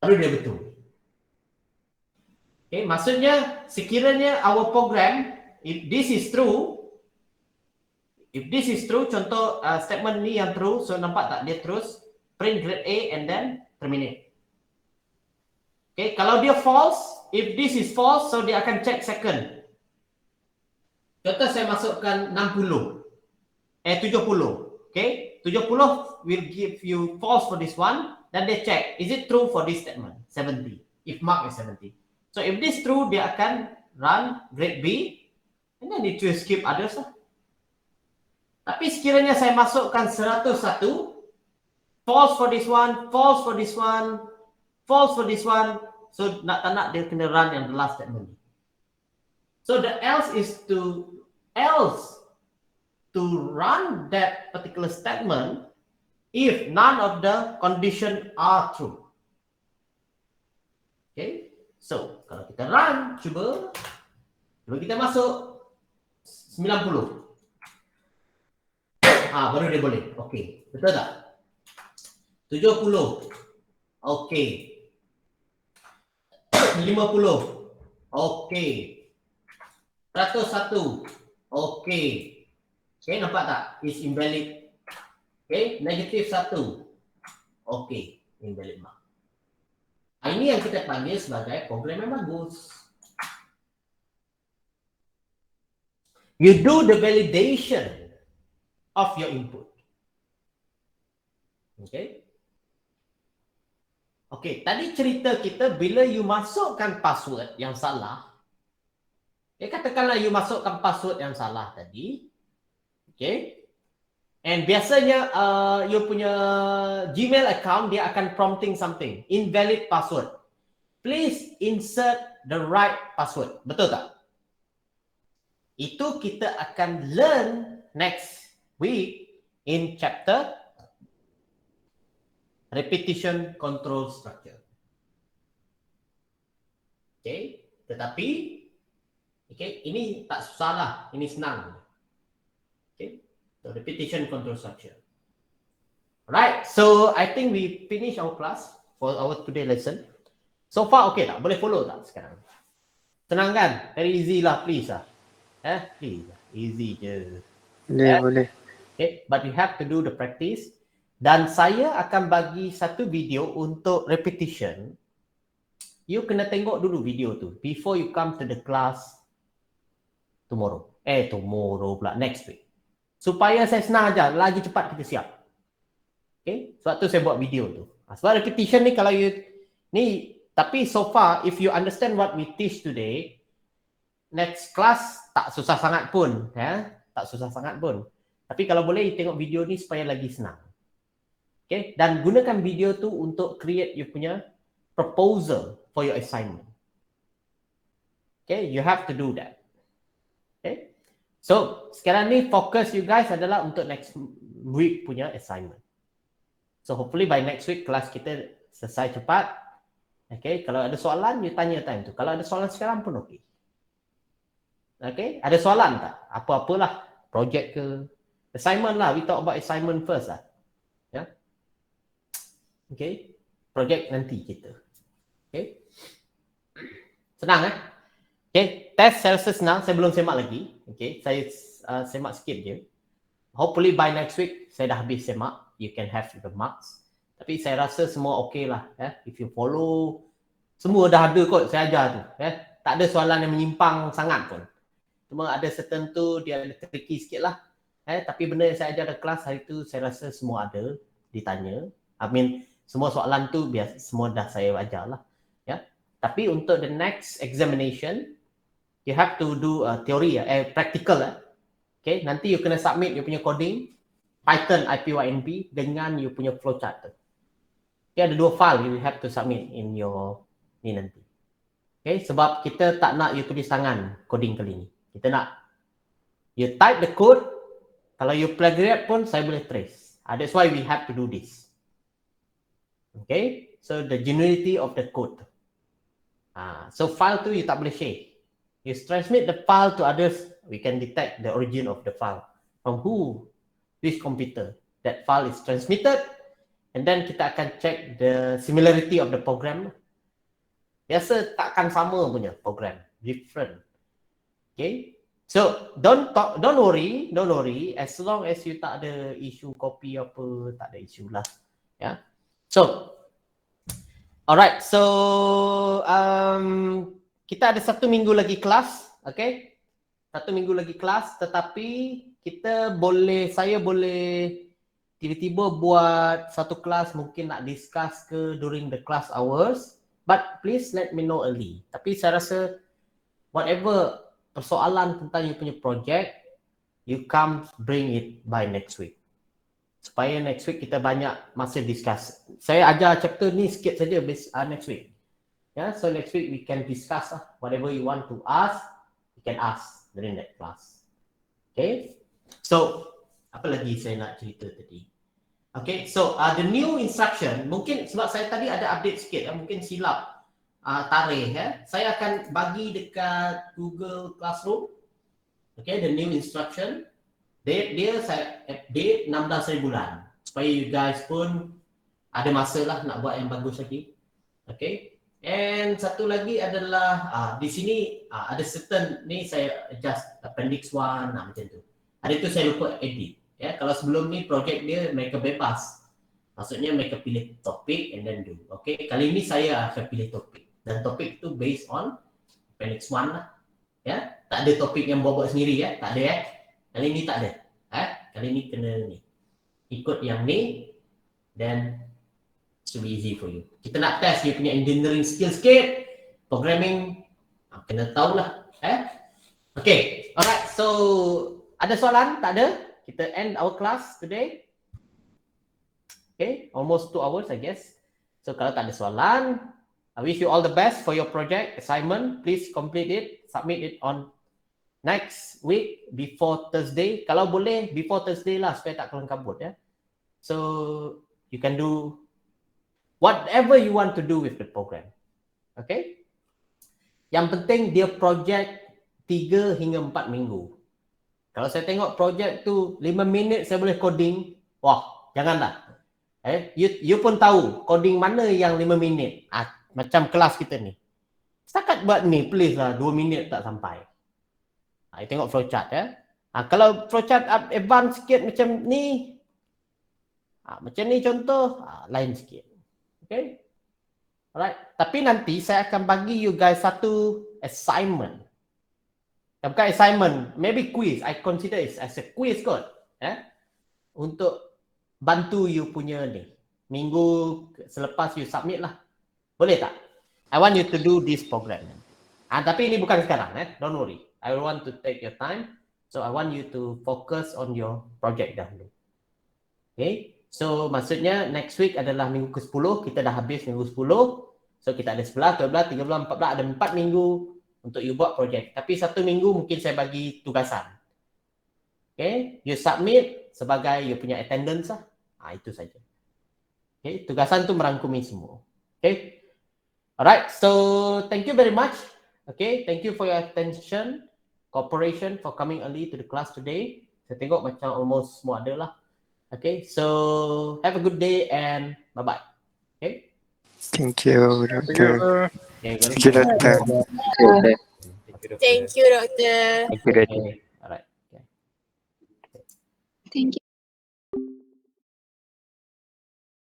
Baru dia betul. Okay, maksudnya sekiranya our program, if this is true, contoh statement ni yang true, so nampak tak dia terus print grade A and then terminate. Okay, kalau dia false, if this is false, so dia akan check second. Contoh saya masukkan 70, 70, okay, 70 will give you false for this one. Then they check, is it true for this statement? 70. If mark is 70. So if this true, dia akan run grade B. And then it will skip others lah. Tapi sekiranya saya masukkan 101, false for this one, false for this one, false for this one. So nak tak nak dia kena run yang the last statement. So the else is to run that particular statement if none of the condition are true. Okay, so kalau kita run, cuba kita masuk 90. Baru dia boleh. Okay, betul tak? 70. Okay. 50. Okay. 101. Okay. Okay, nampak tak? It's invalid. Okay, negatif 1. Okay, invalid mark. Ini yang kita panggil sebagai program yang bagus. You do the validation of your input. Okay. Okay, tadi cerita kita bila you masukkan password yang salah. Katakanlah you masukkan password yang salah tadi. Okay. And biasanya you punya Gmail account dia akan prompting something, invalid password. Please insert the right password. Betul tak? Itu kita akan learn next week in chapter repetition control structure. Okay, tetapi ini tak susah lah, ini senang. Okay. So repetition control structure. Right, so I think we finish our class for our today lesson. So far okay tak? Boleh follow tak sekarang? Senang kan? Very easy lah, please lah. Please, easy je. Boleh. Okay, but you have to do the practice. Dan saya akan bagi satu video untuk repetition. You kena tengok dulu video tu before you come to the class tomorrow. Tomorrow pula, next week. Supaya saya senang aja, lagi cepat kita siap. Okay, sebab tu saya buat video tu. Sebab repetition ni kalau you ni, tapi so far if you understand what we teach today, next class tak susah sangat pun, tak susah sangat pun. Tapi kalau boleh tengok video ni supaya lagi senang. Okay, dan gunakan video tu untuk create you punya proposal for your assignment. Okay, you have to do that. Okay, so sekarang ni fokus you guys adalah untuk next week punya assignment. So hopefully by next week kelas kita selesai cepat. Okay, kalau ada soalan you tanya time tu. Kalau ada soalan sekarang pun okay. Okay, ada soalan tak? Apa-apalah, project ke, assignment lah. We talk about assignment first lah. Ya. Okay, project nanti kita. Okay, senang Okay, test saya rasa senang. Saya belum semak lagi. Okay, saya semak sikit je. Hopefully by next week saya dah habis semak. You can have the marks. Tapi saya rasa semua okay lah. If you follow, semua dah ada kot saya ajar tu. Tak ada soalan yang menyimpang sangat pun. Cuma ada certain tu dia ada tricky sikit lah. Tapi benda yang saya ajar dalam kelas hari tu saya rasa semua ada ditanya. I mean, Semua soalan tu biasa, semua dah saya ajar lah. Ya. Tapi untuk the next examination, you have to do theory, practical. Okay, nanti you kena submit you punya coding, Python IPYNB dengan you punya flowchart tu. Okay, ada 2 file you have to submit in your ni nanti. Okay, sebab kita tak nak you tulis tangan coding kali ni. Kita nak you type the code, kalau you plagiarize pun saya boleh trace. That's why we have to do this. Okay, so the genuinity of the code. So file tu you tak boleh share. You transmit the file to others, we can detect the origin of the file. From which computer that file is transmitted, and then kita akan check the similarity of the program. Biasa takkan sama punya program, different. Okay, so don't worry, as long as you tak ada issue copy apa, tak ada issue lah. Yeah. So, alright, so kita ada 1 minggu lagi kelas, okay? 1 minggu lagi kelas, tetapi saya boleh tiba-tiba buat satu kelas, mungkin nak discuss ke during the class hours, but please let me know early. Tapi saya rasa whatever persoalan tentang you punya project, you come bring it by next week. Supaya next week kita banyak masa discuss. Saya ajar chapter ni sikit saja next week. Yeah, so next week we can discuss whatever you want to ask, you can ask during that class. Okay, so apa lagi saya nak cerita tadi? Okay, so the new instruction, mungkin sebab saya tadi ada update sikit, mungkin silap tarikh. Saya akan bagi dekat Google Classroom. Okay, the new instruction. Dia saya update 16 hari bulan. Supaya you guys pun ada masa lah nak buat yang bagus lagi. Okay. And satu lagi adalah di sini ada certain ni saya adjust appendix 1 macam tu. Ada tu saya lupa edit. Ya, kalau sebelum ni project dia mereka bebas. Maksudnya mereka pilih topik and then do. Okay, kali ni saya akan pilih topik. Dan topik tu based on appendix 1 lah. Ya, tak ada topik yang buat-buat sendiri ya, tak ada ya. Kali ni tak ada. Kali ni kena ni. Ikut yang ni, then it should be easy for you. Kita nak test you punya engineering skill sikit, programming, kena tahulah. Okay, alright. So, ada soalan? Tak ada? Kita end our class today. Okay, almost 2 hours I guess. So, kalau tak ada soalan, I wish you all the best for your project assignment. Please complete it, submit it on next week before Thursday. Kalau boleh before Thursday lah supaya tak kelam kabut ya. So you can do whatever you want to do with the program. Okay? Yang penting dia project 3 hingga 4 minggu. Kalau saya tengok project tu 5 minit saya boleh coding, wah, janganlah. You pun tahu coding mana yang 5 minit. Macam kelas kita ni. Setakat buat ni please lah 2 minit tak sampai. Tengok flowchart ya. Kalau flowchart advance sikit macam ni, macam ni contoh, lain sikit. Okay? Alright. Tapi nanti saya akan bagi you guys satu assignment. Bukan assignment, maybe quiz. I consider it as a quiz kot. Untuk bantu you punya ni. Minggu selepas you submit lah. Boleh tak? I want you to do this program. Tapi ini bukan sekarang. Don't worry. I want to take your time. So, I want you to focus on your project dahulu. Okay. So, maksudnya next week adalah minggu ke-10. Kita dah habis minggu 10. So, kita ada 11, 12, 13, 14. Ada 4 minggu untuk you buat project. Tapi 1 minggu mungkin saya bagi tugasan. Okay. You submit sebagai you punya attendance lah. Itu saja. Okay. Tugasan tu merangkumi semua. Okay. Alright. So, thank you very much. Okay. Thank you for your attention. Cooperation for coming early to the class today. Saya tengok macam almost semua ada lah. Okay, so have a good day and bye-bye. Okay? Thank you, Doctor. Thank you, Doctor. Thank you, Doctor. Thank you, Doctor. Okay. Alright. Okay. Thank you.